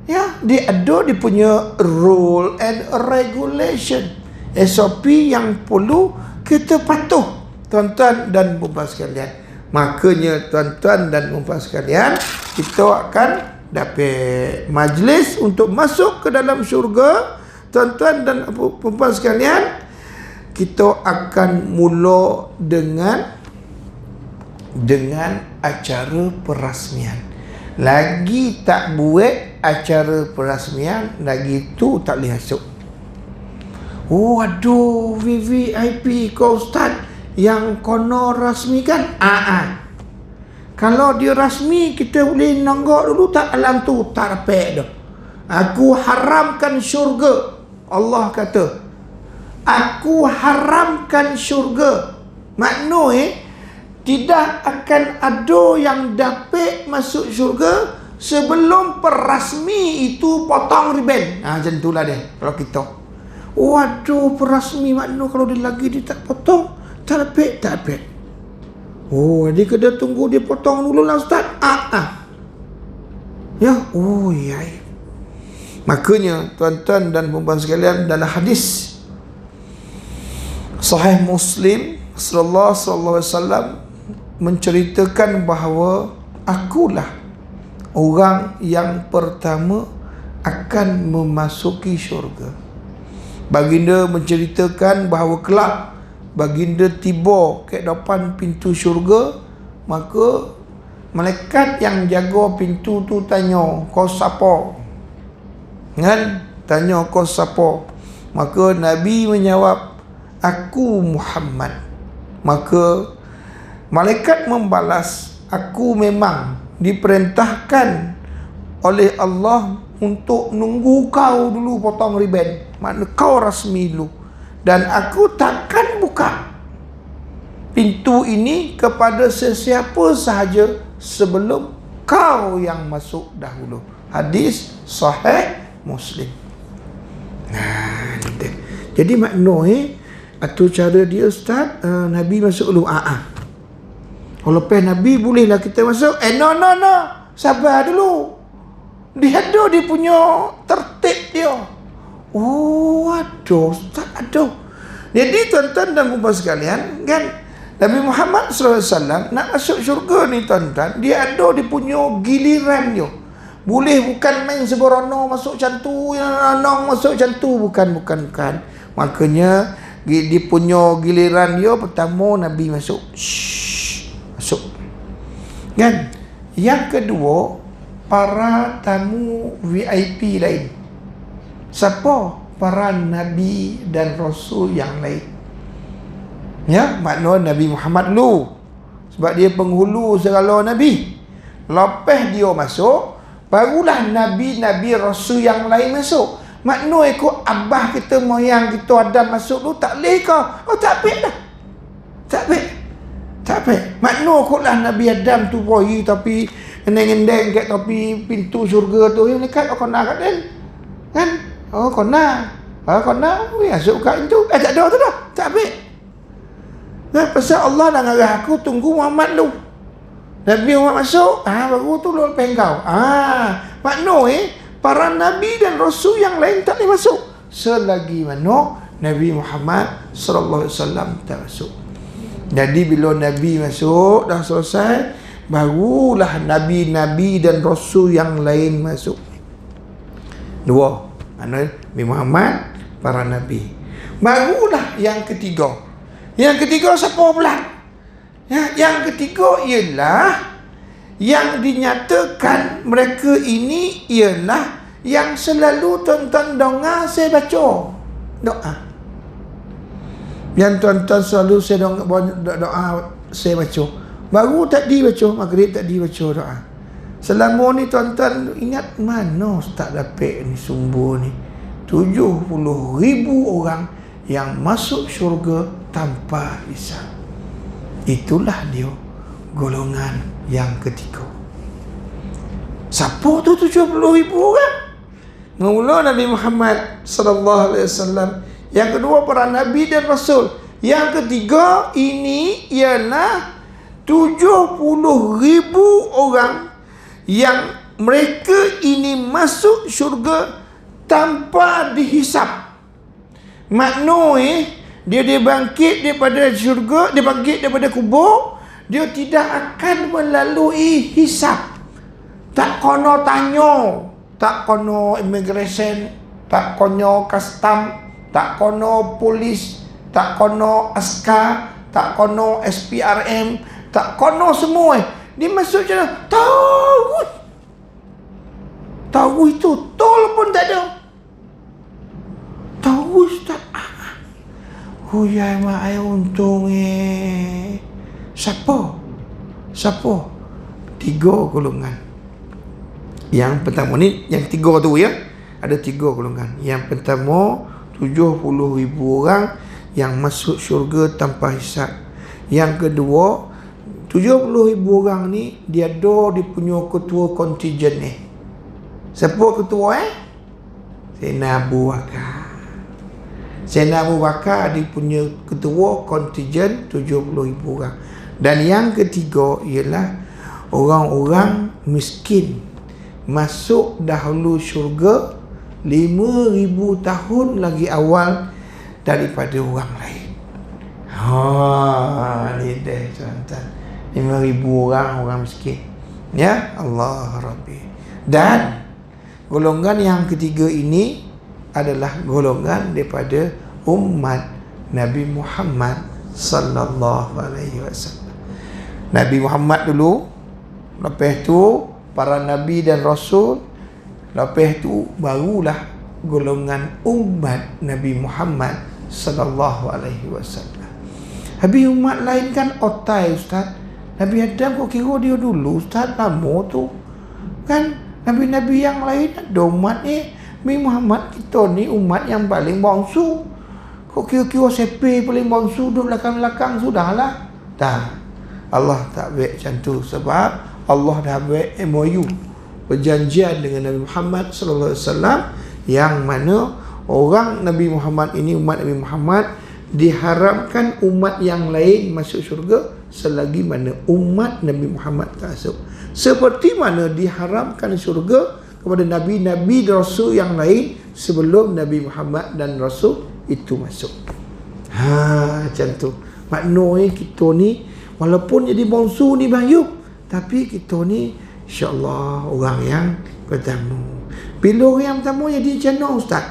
Ya, dia ada dia punya rule and regulation, SOP yang perlu kita patuh, tuan-tuan dan puan sekalian. Makanya tuan-tuan dan puan sekalian, kita akan dapat majlis untuk masuk ke dalam syurga. Tuan-tuan dan puan sekalian, kita akan mula dengan acara perasmian. Lagi tak buat acara perasmian, lagi tu tak boleh masuk. Oh aduh, VVIP kau Ustaz yang kono rasmi kan? Kalau dia rasmi, kita boleh nanggak dulu tak alam tu, tak dapat dah. Aku haramkan syurga. Allah kata, aku haramkan syurga. Maknanya tidak akan ada yang dapat masuk syurga sebelum perasmi itu potong riben. Macam itulah dia kalau kita. Waduh, perasmi makna kalau dia lagi dia tak potong, tak dapat. Oh, jadi kena tunggu dia potong dulu lah Ustaz. Ya, oh ya. Makanya tuan-tuan dan puan sekalian, dalam hadis Sahih Muslim, Rasulullah sallallahu alaihi wasallam menceritakan bahawa akulah orang yang pertama akan memasuki syurga. Baginda menceritakan bahawa kelak baginda tiba ke depan pintu syurga, maka malaikat yang jaga pintu tu tanya, kau siapa? Kan? Tanya, kau siapa? Maka Nabi menjawab, aku Muhammad. Maka malaikat membalas, aku memang diperintahkan oleh Allah untuk nunggu kau dulu potong riben. Makna kau rasmi dulu. dan aku takkan buka pintu ini kepada sesiapa sahaja sebelum kau yang masuk dahulu. Hadis sahih Muslim. Nah, gitu. Jadi makna atau cara dia Ustaz, Nabi masuk dulu. Kalau lepas Nabi bolehlah kita masuk. No. Sabar dulu. Dia ada dia punya tertib dia. Oh, aduh Ustaz, aduh. Jadi tuan-tuan dan puan sekalian, kan Nabi Muhammad SAW nak masuk syurga ni tuan-tuan, dia ada dia punya giliran dia. Boleh bukan main seberono masuk macam tu, yang masuk macam tu, bukan. Makanya dia punya giliran dia pertama Nabi masuk. Masuk. Kan? Yang kedua, para tamu VIP lain. Siapa? Para Nabi dan Rasul yang lain. Ya, makna Nabi Muhammad dulu. Sebab dia penghulu segala Nabi. Lepas dia masuk, barulah Nabi-Nabi Rasul yang lain masuk. Makna ikut abah kita, moyang kita Adam masuk dulu, tak boleh ke? Oh, tak boleh dah. Tak boleh. Makna ikutlah Nabi Adam tu boy, tapi ngendeng-ngendeng kat tepi pintu syurga tu. Yang dekat kena kat dia. Kan? Oh, kena. Masuk kat pintu. Tak ada tu dah. Tak boleh. Nah, pasal Allah dah ngarah aku tunggu Muhammad dulu. Nabi Muhammad masuk, baru tu lu lepas kau. Makna para Nabi dan Rasul yang lain tak boleh masuk selagi mana Nabi Muhammad sallallahu alaihi wasallam tak masuk. Jadi bila Nabi masuk dah selesai, barulah Nabi-Nabi dan Rasul yang lain masuk. Dua, mana Nabi Muhammad, para Nabi. Barulah yang ketiga. Yang ketiga siapa pula? Yang ketiga ialah yang dinyatakan mereka ini ialah yang selalu tuan-tuan dengar saya baca doa. Yang tuan-tuan selalu saya doa saya baca. Baru tadi baca maghrib, tadi baca doa. Selama ni tuan-tuan ingat mana Ustaz dapat ni sumber ni? 70,000 orang yang masuk syurga tanpa hisab. Itulah dia golongan yang ketiga. Siapa tu 70,000 orang? Mula Nabi Muhammad sallallahu alaihi wasallam. Yang kedua para nabi dan rasul. Yang ketiga ini ialah 70,000 orang yang mereka ini masuk syurga tanpa dihisap. Makna dia bangkit daripada syurga, dia bangkit daripada kubur, dia tidak akan melalui hisap. Tak kena tanya, tak kena immigration, tak kena custom, tak kena polis, tak kena askar, tak kena SPRM, tak kena semua. Dia masuk je lah. Tahu itu tol pun tak ada. Tahu Ustaz. Huyai mak ai untung Siapa? 3 golongan. Yang pertama ni, yang 3 tu ya. Ada 3 golongan. Yang pertama 70,000 orang yang masuk syurga tanpa hisab. Yang kedua 70,000 orang ni dia ada dia punya ketua kontijen ni. Siapa ketua Sayyidina Abu Bakar. Sayyidina Abu Bakar dia punya ketua kontijen 70,000 orang. Dan yang ketiga ialah orang-orang miskin masuk dahulu syurga 5,000 tahun lagi awal daripada orang lain. Ni dah tuan-tuan. 5,000 orang miskin. Ya, Allah Rabbi. Dan golongan yang ketiga ini adalah golongan daripada umat Nabi Muhammad sallallahu alaihi wasallam. Nabi Muhammad dulu, lepas tu para nabi dan rasul, lepas tu barulah golongan umat Nabi Muhammad sallallahu alaihi wasallam. Habis umat lain kan otai Ustaz. Nabi Adam kok kira dia dulu Ustaz, lama tu. Kan nabi-nabi yang lain ada umat ni. Nabi Muhammad kita ni umat yang paling bangsu. Kok kira-kira sepi paling bongsu duduk belakang-belakang, sudahlah. Tak. Allah tak baik macam tu, sebab Allah dah buat MOU, perjanjian dengan Nabi Muhammad sallallahu alaihi wasallam, yang mana orang Nabi Muhammad ini, umat Nabi Muhammad, diharamkan umat yang lain masuk syurga selagi mana umat Nabi Muhammad tak masuk. Seperti mana diharamkan syurga kepada Nabi-Nabi dan Rasul yang lain sebelum Nabi Muhammad dan Rasul itu masuk. Macam tu. Maknanya kita ni walaupun jadi bongsu ni Bayu, tapi kita ni insya-Allah orang yang pertama. Bila orang yang pertama jadi macam mana Ustaz?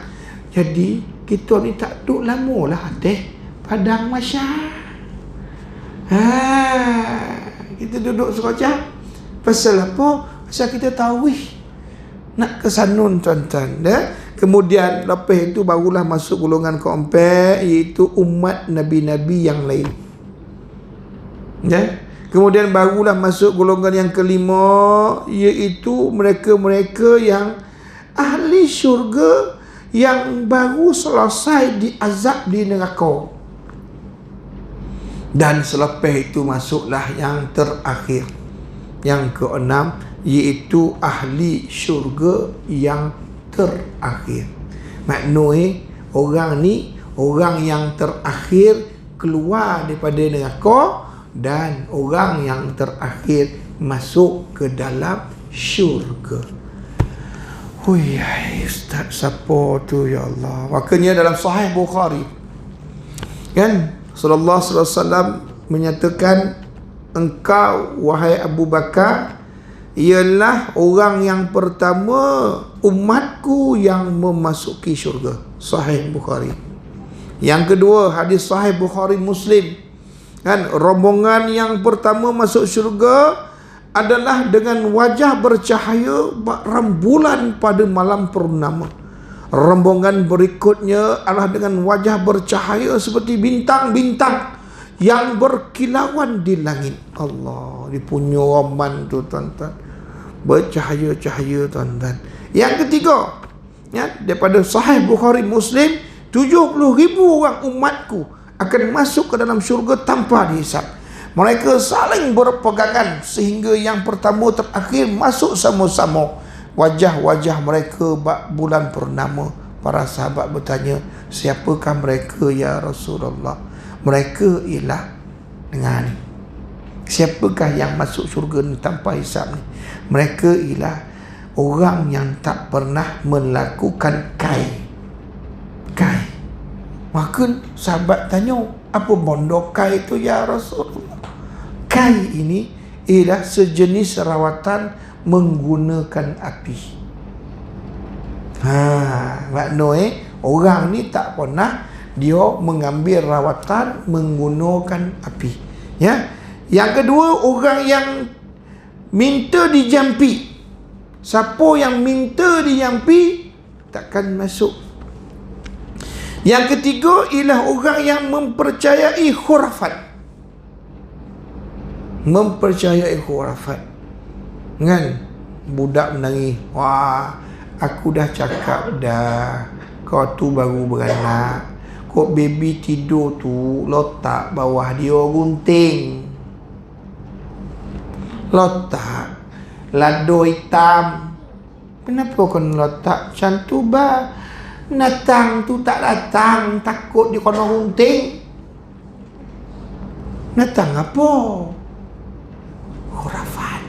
Jadi kita ni tak duduk lama lah atas padang mahsyar. Kita duduk sekejap. Pasal apa? Pasal kita tauhid nak ke sanun tuan-tuan. Kemudian lepas itu barulah masuk golongan keempat, iaitu umat Nabi-Nabi yang lain. Kemudian barulah masuk golongan yang kelima, iaitu mereka-mereka yang ahli syurga yang baru selesai diazab di neraka. Dan selepas itu masuklah yang terakhir, yang keenam, iaitu ahli syurga yang terakhir. Maknanya orang ni, orang yang terakhir keluar daripada neraka, dan orang yang terakhir masuk ke dalam syurga. Ustaz, siapa tu ya Allah? Makanya dalam Sahih Bukhari kan, Rasulullah SAW menyatakan, engkau wahai Abu Bakar ialah orang yang pertama umatku yang memasuki syurga. Sahih Bukhari. Yang kedua, hadis Sahih Bukhari Muslim kan, rombongan yang pertama masuk syurga adalah dengan wajah bercahaya rembulan pada malam purnama. Rombongan berikutnya adalah dengan wajah bercahaya seperti bintang-bintang yang berkilauan di langit. Allah, dipunya roman tu tuan-tuan, bercahaya-cahaya tuan-tuan. Yang ketiga, daripada Sahih Bukhari Muslim, 70,000 orang umatku akan masuk ke dalam syurga tanpa dihisap. Mereka saling berpegangan sehingga yang pertama terakhir masuk sama-sama. Wajah-wajah mereka bak bulan purnama. Para sahabat bertanya, siapakah mereka ya Rasulullah? Mereka ialah dengan ni. Siapakah yang masuk syurga ni tanpa hisap ni? Mereka ialah orang yang tak pernah melakukan kai. Maka sahabat tanya, apa bondo kai itu ya Rasulullah? Kai ini ialah sejenis rawatan menggunakan api. Maknanya orang ni tak pernah dia mengambil rawatan menggunakan api. Yang kedua, orang yang minta dijampi. Siapa yang minta dijampi takkan masuk. Yang ketiga ialah orang yang mempercayai khurafat. Mempercayai khurafat. Kan? Budak menangis. Wah, aku dah cakap dah, kau tu baru beranak. Kok baby tidur tu letak bawah dia gunting. Letak lado hitam. Kenapa kau letak macam tu bah? Natang tu tak datang, takut dia kena gunting. Natang apa? Khurafat.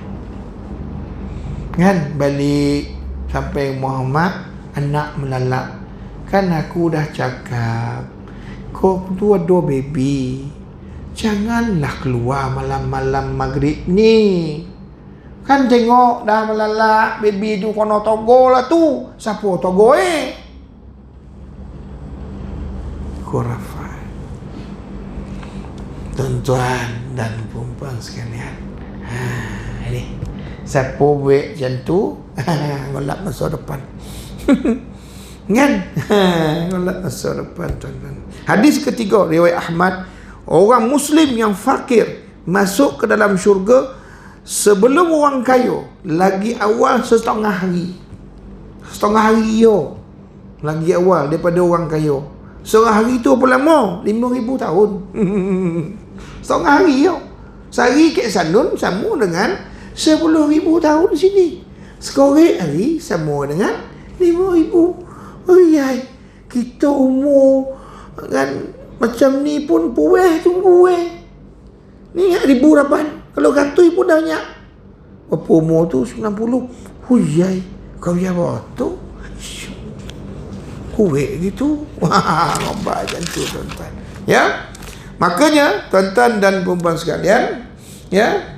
Kan balik sampai Muhammad, anak melalak. Kan aku dah cakap, kau tu ada baby, janganlah keluar malam-malam maghrib ni. Kan tengok dah melalak, baby tu kena togo lah tu. Siapa togo Khurafat. Tuan-tuan dan perempuan sekalian, ini siapa buat macam tu, golak masa depan. Kan? Golak masa depan tuan-tuan. Hadis ketiga riwayat Ahmad, orang Muslim yang fakir masuk ke dalam syurga sebelum orang kaya lagi awal setengah hari. Setengah hari lagi awal daripada orang kaya. Seorang hari tu apa lama? 5,000 tahun. Seorang hari tau. Sehari kat Sanun sama dengan 10,000 tahun sini. Sekorek hari sama dengan 5,000. Ayai, kita umur kan macam ni pun pueh tunggu Ni ingat 1,000 kalau ratui pun dah banyak. Berapa umur tu? 90. Huyai, kau ya tu kuek gitu. Wah, nampak macam tu tuan-tuan. Ya. Makanya tuan-tuan dan puan-puan sekalian, ya,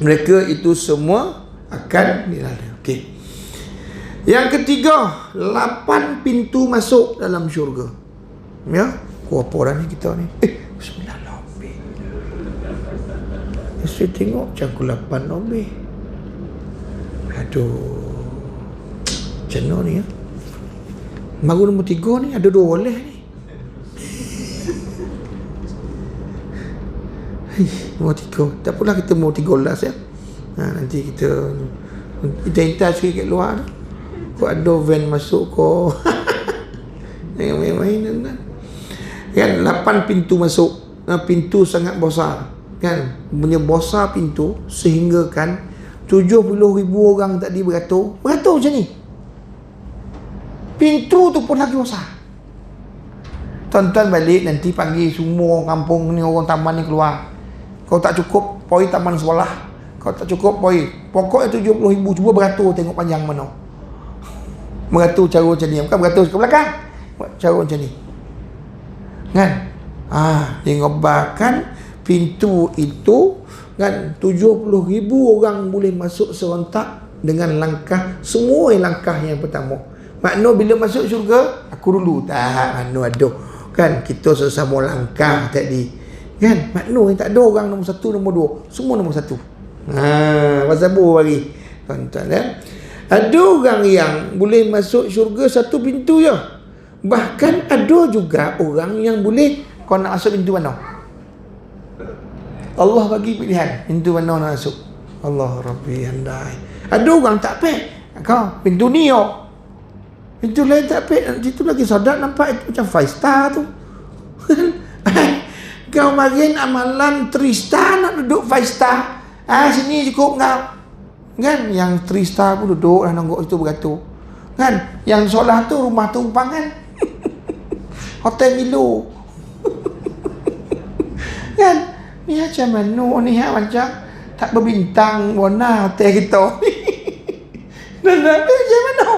mereka itu semua akan dilanda. Okey. Yang ketiga, 8 pintu masuk dalam syurga. Ya, apa dah ni kita ni? Bismillah lebih. Saya tengok macam 8 lebih. Aduh. Macam mana ni ya? Baru nombor 3 ni, ada 2 oleh ni. Nombor 3. Tak apalah, kita mau 13 ya. Nanti kita hintai sikit kat luar tu. Kau ada van masuk kau. Jangan main-main kan. 8 pintu masuk. Pintu sangat besar kan. Punya besar pintu sehingga kan 70,000 orang tadi beratur macam ni. Pintu tu pun lagi besar. Tuan-tuan balik nanti panggil semua kampung ni, orang taman ni keluar. Kau tak cukup, poi taman sekolah. Kau tak cukup, poi. Pokoknya 70,000, cuba beratur tengok panjang mana. Beratur cara macam ni. Bukan beratur ke belakang. Cara macam ni. Kan? Dia ngobarkan pintu itu kan 70,000 orang boleh masuk serentak dengan langkah, semua langkah yang pertama. Makna bila masuk syurga, aku dulu tak mana ada kan, kita sesama langkah tadi kan. Makna tak ada orang nombor 1, nombor 2, semua nombor 1. Pasal bu bagi tuan-tuan ya. Ada orang yang boleh masuk syurga satu pintu je. Bahkan ada juga orang yang boleh, kau nak masuk pintu mana? Allah bagi pilihan pintu mana nak masuk. Allah Rabbi andai. Ada orang tak pek, kau pintu ni yo. Pintu lain tak pek, situ lagi sadak nampak itu macam 5 star tu. Kau makin amalan 3 star nak duduk 5 star. Sini cukup kau. Kan yang 3 star pun duduk dah nonggok itu beratur. Kan yang solah tu rumah tumpangan. Hotel Milo. Kan ni macam mana ni macam tak berbintang warna hotel kita. Dan macam mana?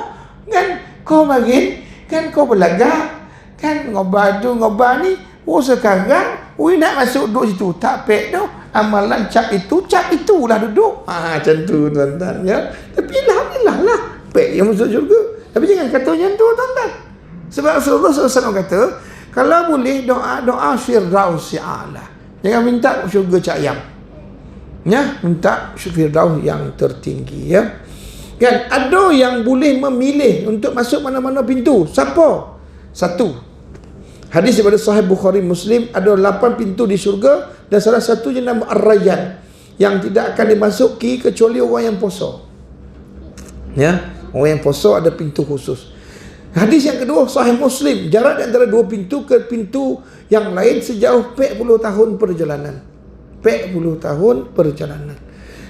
Kan kau makin kan kau berlagak kan ngobar tu ngobar ni. Sekarang nak masuk duduk situ tak pek dah. Amalan cap itulah duduk. Macam tu tuan-tuan ya. Tapi alhamdulillah lah pek yang masuk syurga. Tapi jangan kata macam tu tuan-tuan. Sebab Rasulullah SAW kata, kalau boleh doa Firdaus A'la. Jangan minta syurga cak ayam. Ya, minta Firdaus yang tertinggi ya. Kan ada yang boleh memilih untuk masuk mana-mana pintu. Siapa? 1. Hadis daripada Sahih Bukhari Muslim, ada 8 pintu di syurga dan salah satunya nama Ar-Rayyan yang tidak akan dimasuki kecuali orang yang puasa. Ya, orang yang puasa ada pintu khusus. Hadis yang kedua Sahih Muslim, jarak antara 2 pintu ke pintu yang lain sejauh 40 tahun perjalanan. 40 tahun perjalanan.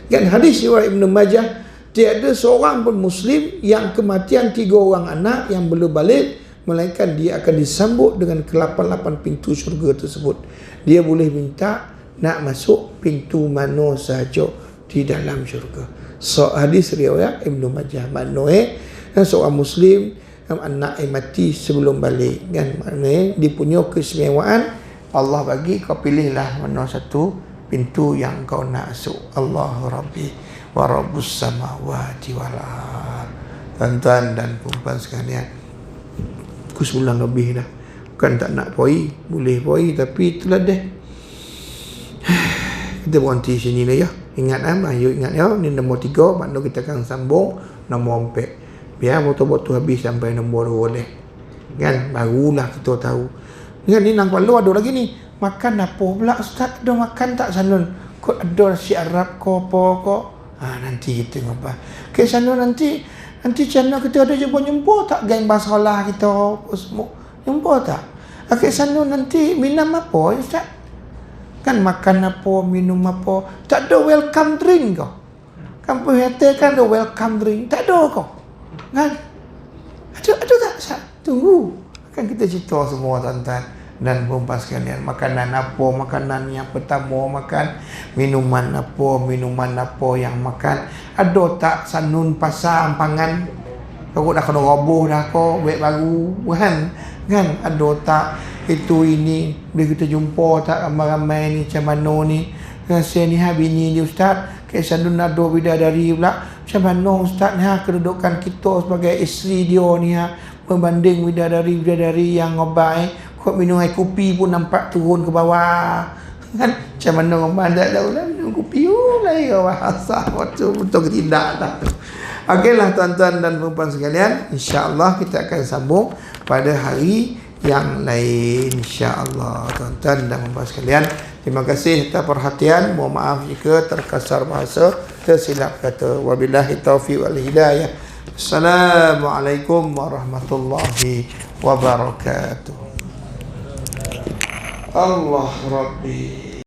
Kan hadis riwayat Ibnu Majah, tiada seorang pun muslim yang kematian 3 orang anak yang belum balik, melainkan dia akan disambut dengan ke-8 pintu syurga tersebut. Dia boleh minta nak masuk pintu mana sahaja di dalam syurga. So hadis riwayat Ibnu Majah. Maknanya seorang muslim anak mati sebelum balik kan, maknanya dia punya keistimewaan. Allah bagi kau pilihlah mana satu pintu yang kau nak masuk. Allahu Rabbi wa Rabbus samawati wal ard. Tuan-tuan dan puan sekalian, pukul 9 lebih dah. Bukan tak nak poi, boleh poi, tapi itulah deh. Kita berhenti sini lah ya. Ingat ayo ingat ya, ni nombor 3, makna kita akan sambung nombor 4. Biar betul-betul habis sampai nombor 2 boleh. Kan barulah kita tahu. Kan ni nang Kuala ada lagi ni. Makan apa pula ustaz? Ada makan tak Sanun? Kau ada nasi Arab kau apa kau? Nanti kita ngobrol. Ke sana nanti channel kita ada jumpa tak geng basalah kita apa semua. Jumpa tak? Pakai sanun nanti minum apa Ustaz? Kan makan apa, minum apa, tak ada welcome drink kau. Kan hotel kan ada welcome drink, tak ada kau. Kan? Ada tak Ustaz? Tunggu. Kan kita cerita semua tuan-tuan dan puan sekalian, makanan apa, makanan yang pertama makan, minuman apa yang makan. Ada tak sanun pasar pangan? Kau dah kena roboh dah kau, wek baru kan? Kan ada tak itu ini boleh kita jumpa tak ramai-ramai ni macam mana ni? Saya ni bini dia Ustaz, sanun ada bidadari pula. Macam mana Ustaz ni kedudukan kita sebagai isteri dia ni berbanding bidadari yang ngobai kau minum air kopi pun nampak turun ke bawah. Kan macam mana orang tak tahu lah minum kopi lain ke bahasa betul ke tidak tak. Okeylah tuan-tuan dan puan sekalian, insya-Allah kita akan sambung pada hari yang lain, insya-Allah tuan-tuan dan puan sekalian. Terima kasih atas perhatian. Mohon maaf jika terkasar bahasa, tersilap kata. Wabillahi taufiq wal hidayah. Assalamualaikum warahmatullahi wabarakatuh. Allah Rabbi.